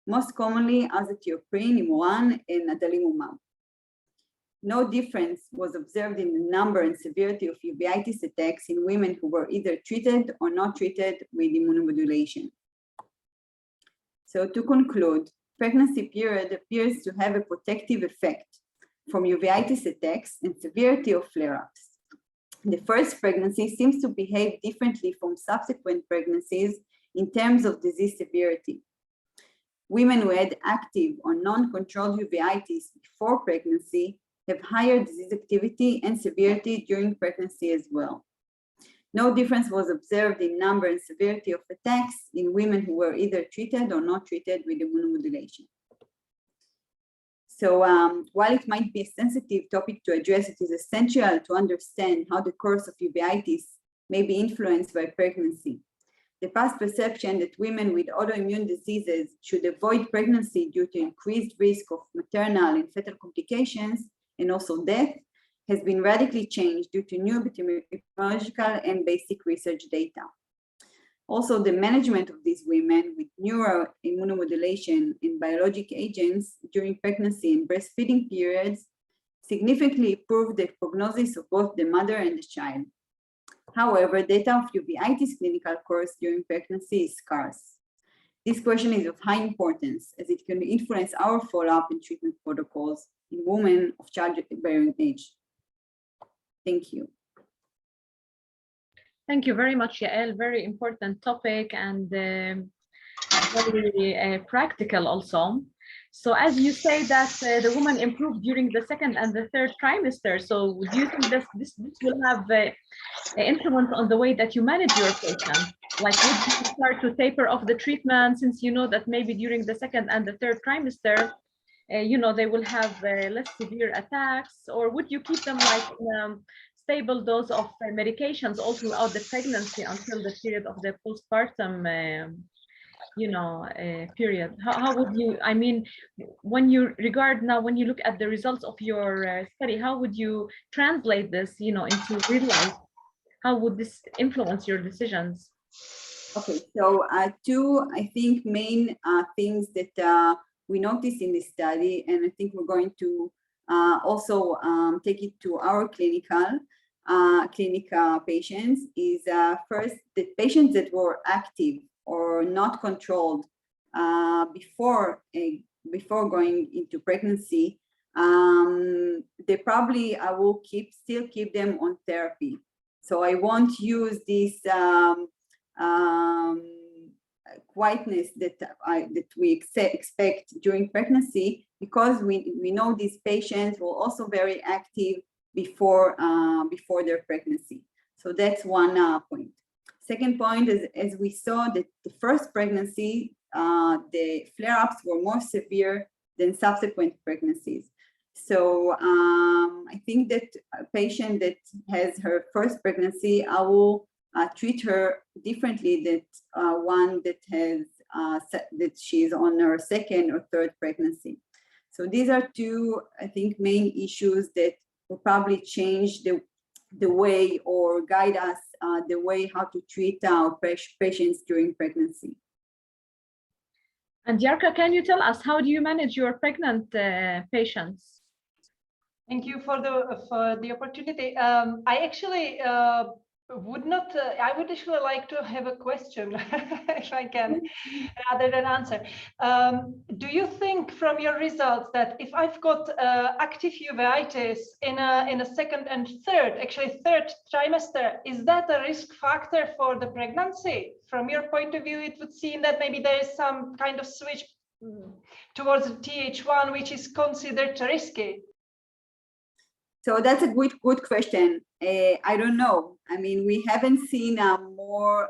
most commonly azathioprine, Imo-1, and adalimumab. No difference was observed in the number and severity of uveitis attacks in women who were either treated or not treated with immunomodulation. So to conclude, pregnancy period appears to have a protective effect from uveitis attacks and severity of flare-ups. The first pregnancy seems to behave differently from subsequent pregnancies in terms of disease severity. Women who had active or non-controlled uveitis before pregnancy have higher disease activity and severity during pregnancy as well. No difference was observed in number and severity of attacks in women who were either treated or not treated with immunomodulation. So while it might be a sensitive topic to address, it is essential to understand how the course of uveitis may be influenced by pregnancy. The past perception that women with autoimmune diseases should avoid pregnancy due to increased risk of maternal and fetal complications and also death has been radically changed due to new epidemiological and basic research data. Also, the management of these women with neuroimmunomodulation and biologic agents during pregnancy and breastfeeding periods significantly improved the prognosis of both the mother and the child. However, data of uveitis clinical course during pregnancy is scarce. This question is of high importance as it can influence our follow-up and treatment protocols in women of childbearing age. Thank you. Thank you very much, Yael. Very important topic and very practical also. So as you say that the woman improved during the second and the third trimester, so do you think this will have an influence on the way that you manage your patient? Like would you start to taper off the treatment since you know that maybe during the second and the third trimester, you know, they will have less severe attacks, or would you keep them like stable dose of medications all throughout the pregnancy until the period of the postpartum period? How would you, I mean, when you look at the results of your study, how would you translate this, you know, into real life? How would this influence your decisions? Okay, so two, I think, main things that we noticed in this study, and I think we're going to also take it to our clinical patients, is first, the patients that were active or not controlled before going into pregnancy, they probably, I will still keep them on therapy. So I won't use this quietness that we expect during pregnancy, because we know these patients were also very active before their pregnancy. So that's one point. Second point is, as we saw that the first pregnancy, the flare-ups were more severe than subsequent pregnancies. So I think that a patient that has her first pregnancy, I will treat her differently than one that has that she's on her second or third pregnancy. So these are two, I think, main issues that will probably change the way or guide us the way how to treat our patients during pregnancy. And Yarka, can you tell us, how do you manage your pregnant patients? Thank you for the opportunity. I actually I would actually like to have a question, if I can, rather than answer. Do you think from your results that if I've got active uveitis in a second and third trimester, is that a risk factor for the pregnancy? From your point of view, it would seem that maybe there is some kind of switch towards Th1, which is considered risky. So that's a good question. I don't know. I mean, we haven't seen more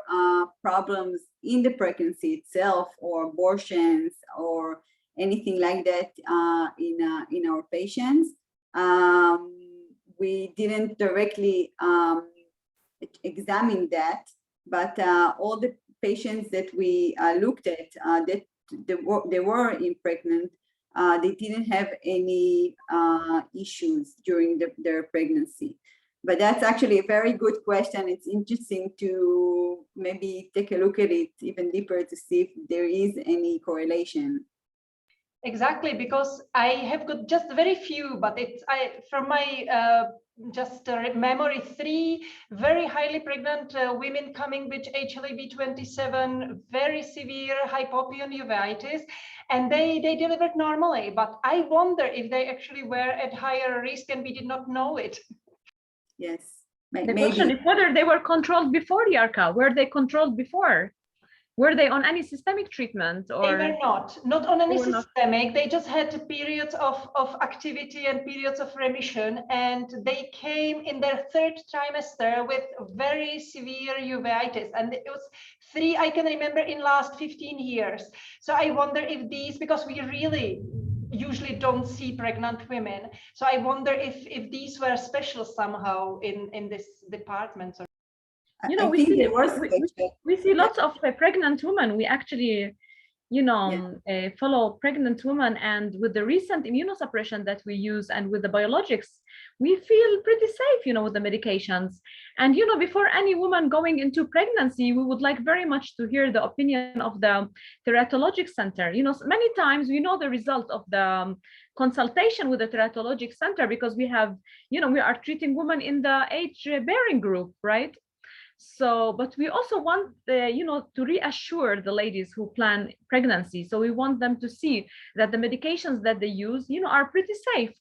problems in the pregnancy itself, or abortions, or anything like that in our patients. We didn't directly examine that, but all the patients that we looked at that they were pregnant, they didn't have any issues during their pregnancy. But that's actually a very good question. It's interesting to maybe take a look at it even deeper to see if there is any correlation. Exactly, because I have got just very few, but it's from my memory, 3 very highly pregnant women coming with HLA-B27, very severe hypopion uveitis, and they delivered normally. But I wonder if they actually were at higher risk and we did not know it. Yes. The question is whether they were controlled before Yarka. Were they controlled before? Were they on any systemic treatment? Or they were not on any systemic. They just had periods of activity and periods of remission, and they came in their 3rd trimester with very severe uveitis, and it was 3 I can remember in last 15 years. So I wonder if these, because we really usually don't see pregnant women, so I wonder if these were special somehow in this department. You know, we see lots of pregnant women. We actually, you know, follow pregnant women, and with the recent immunosuppression that we use and with the biologics, we feel pretty safe, you know, with the medications. And, you know, before any woman going into pregnancy, we would like very much to hear the opinion of the teratologic center. You know, many times we know the result of the consultation with the teratologic center because we have, you know, we are treating women in the age bearing group, right? So, but we also want, you know, to reassure the ladies who plan pregnancy. So we want them to see that the medications that they use, you know, are pretty safe.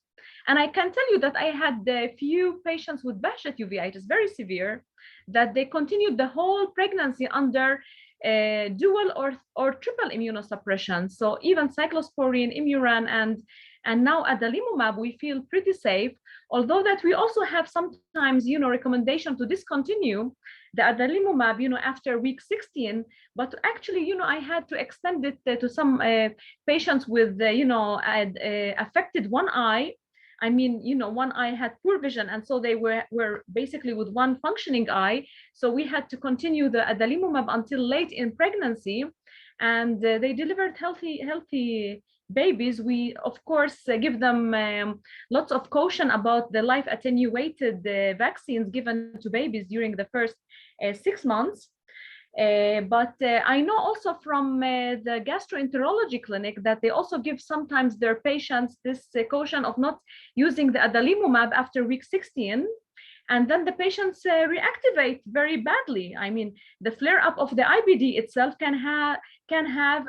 And I can tell you that I had a few patients with Behçet uveitis, very severe, that they continued the whole pregnancy under dual or triple immunosuppression. So even cyclosporine, Imuran, and now adalimumab, we feel pretty safe. Although that we also have sometimes, you know, recommendation to discontinue the adalimumab, you know, after week 16. But actually, you know, I had to extend it to some patients with, you know, affected one eye. I mean, you know, one eye had poor vision, and so they were basically with one functioning eye. So we had to continue the adalimumab until late in pregnancy, and they delivered healthy babies. We of course give them lots of caution about the life attenuated vaccines given to babies during the first 6 months. But I know also from the gastroenterology clinic that they also give sometimes their patients this caution of not using the adalimumab after week 16. And then the patients reactivate very badly. I mean, the flare-up of the IBD itself can have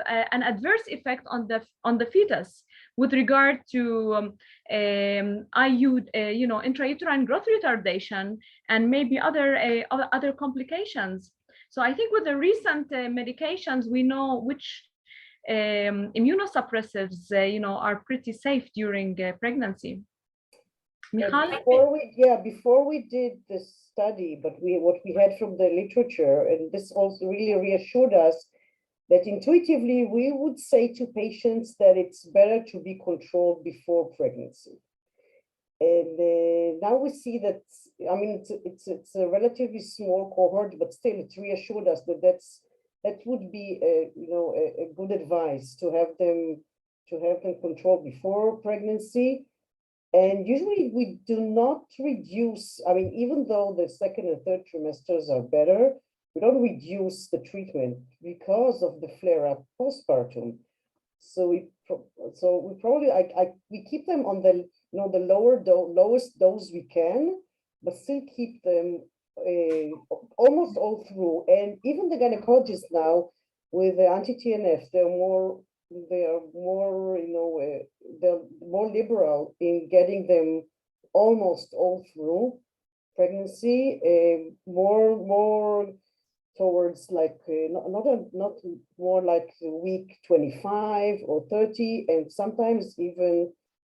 an adverse effect on the fetus with regard to IU, you know, intrauterine growth retardation and maybe other complications. So I think with the recent medications, we know which immunosuppressives, you know, are pretty safe during pregnancy. Before we did this study, but what we had from the literature, and this also really reassured us that intuitively we would say to patients that it's better to be controlled before pregnancy. And now we see that, I mean, it's a relatively small cohort, but still it reassured us that that would be a good advice to have them controlled before pregnancy. And usually we do not reduce, I mean, even though the 2nd and 3rd trimesters are better, we don't reduce the treatment because of the flare-up postpartum. So we probably we keep them on the lowest dose we can, but still keep them almost all through. And even the gynecologists now with the anti-TNF, they're more liberal in getting them almost all through pregnancy, more towards like not more like week 25 or 30, and sometimes even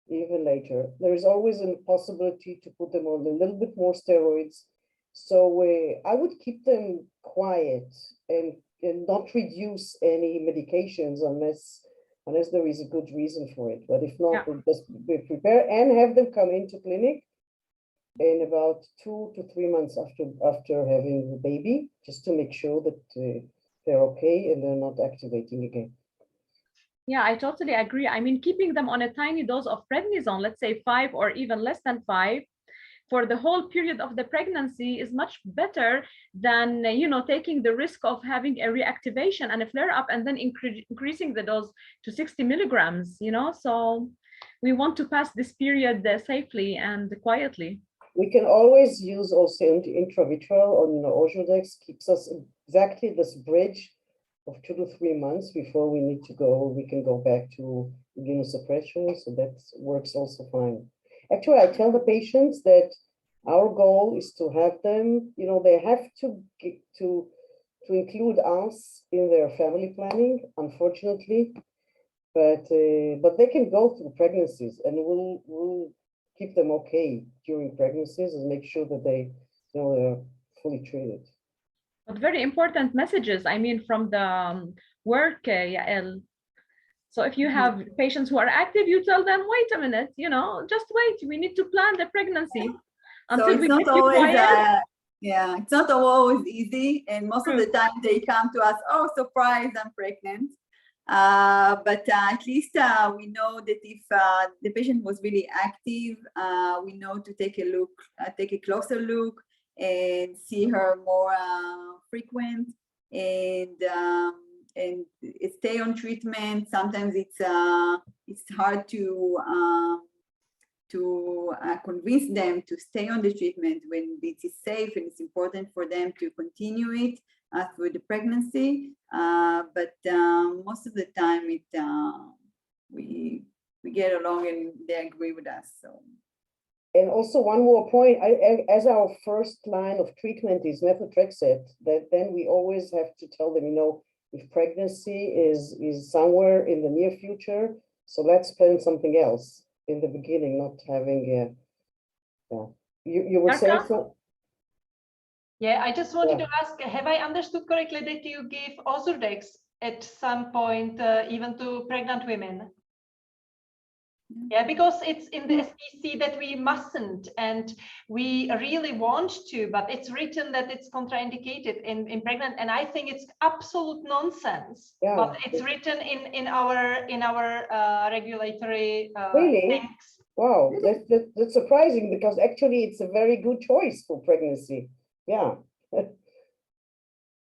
later. There is always a possibility to put them on a little bit more steroids. So I would keep them quiet and not reduce any medications unless there is a good reason for it. But if not, just be prepared and have them come into clinic in about 2 to 3 months after having the baby, just to make sure that they're okay and they're not activating again. Yeah, I totally agree. I mean, keeping them on a tiny dose of prednisone, let's say 5 or even less than 5, for the whole period of the pregnancy is much better than, taking the risk of having a reactivation and a flare up and then increasing the dose to 60 milligrams, so we want to pass this period safely and quietly. We can always use also intravitreal or Ozurdex, keeps us exactly this bridge of 2 to 3 months before we need to go. We can go back to immunosuppression, so that works also fine. Actually, I tell the patients that our goal is to have them, they have to include us in their family planning, unfortunately, but they can go through pregnancies, and we'll keep them okay during pregnancies and make sure that they're fully treated. But very important messages, from the work, Yael. So if you have patients who are active, you tell them, wait a minute, just wait. We need to plan the pregnancy until we get you quiet. Yeah, it's not always easy. And most of the time they come to us, oh, surprise, I'm pregnant. But at least we know that if the patient was really active, we know to take a closer look and see her more frequent and stay on treatment. Sometimes it's hard to convince them to stay on the treatment when it is safe and it's important for them to continue it through the pregnancy. But most of the time we get along and they agree with us. So. And also one more point, as our first line of treatment is methotrexate, that then we always have to tell them, if pregnancy is somewhere in the near future, so let's plan something else in the beginning, not having you were saying so. Yeah, I just wanted to ask, have I understood correctly that you give Ozurdex at some point even to pregnant women? Yeah, because it's in the SPC that we mustn't, and we really want to, but it's written that it's contraindicated in pregnant, and I think it's absolute nonsense. Yeah, but it's written in our regulatory really? things. Wow, that's surprising, because actually it's a very good choice for pregnancy. Yeah.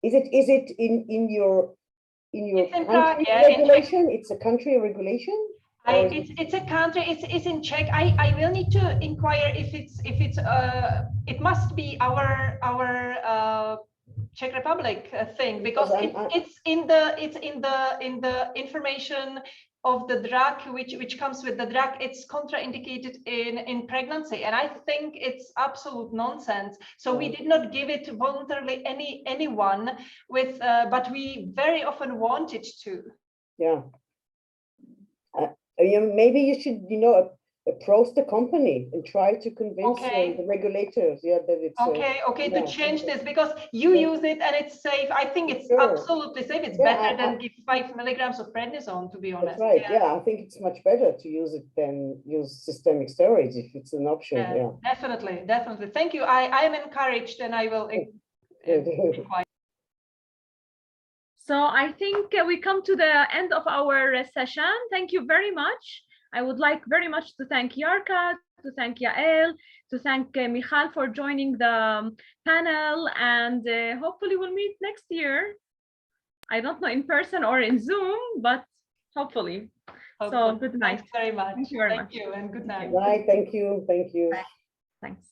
Is it in your country regulation? It's a country regulation? It's a country. It's in Czech. I will need to inquire if it's it must be our Czech Republic thing, because it's in the information of the drug which comes with the drug. It's contraindicated in pregnancy, and I think it's absolute nonsense. So we did not give it voluntarily anyone with, but we very often wanted to. Yeah. Maybe you should, approach the company and try to convince the regulators, that it's to change this, because you use it and it's safe. I think it's absolutely safe. It's better than give 5 milligrams of prednisone, to be honest. That's right. Yeah, I think it's much better to use it than use systemic steroids if it's an option. Yeah. Definitely. Thank you. I am encouraged, and I will inquire. So I think we come to the end of our session. Thank you very much. I would like very much to thank Yarka, to thank Yael, to thank Michal for joining the panel, and hopefully we'll meet next year. I don't know, in person or in Zoom, but hopefully. So good night. Thanks very much. Thank you very much. Thank you, and good night. Bye. Thank you. Thanks.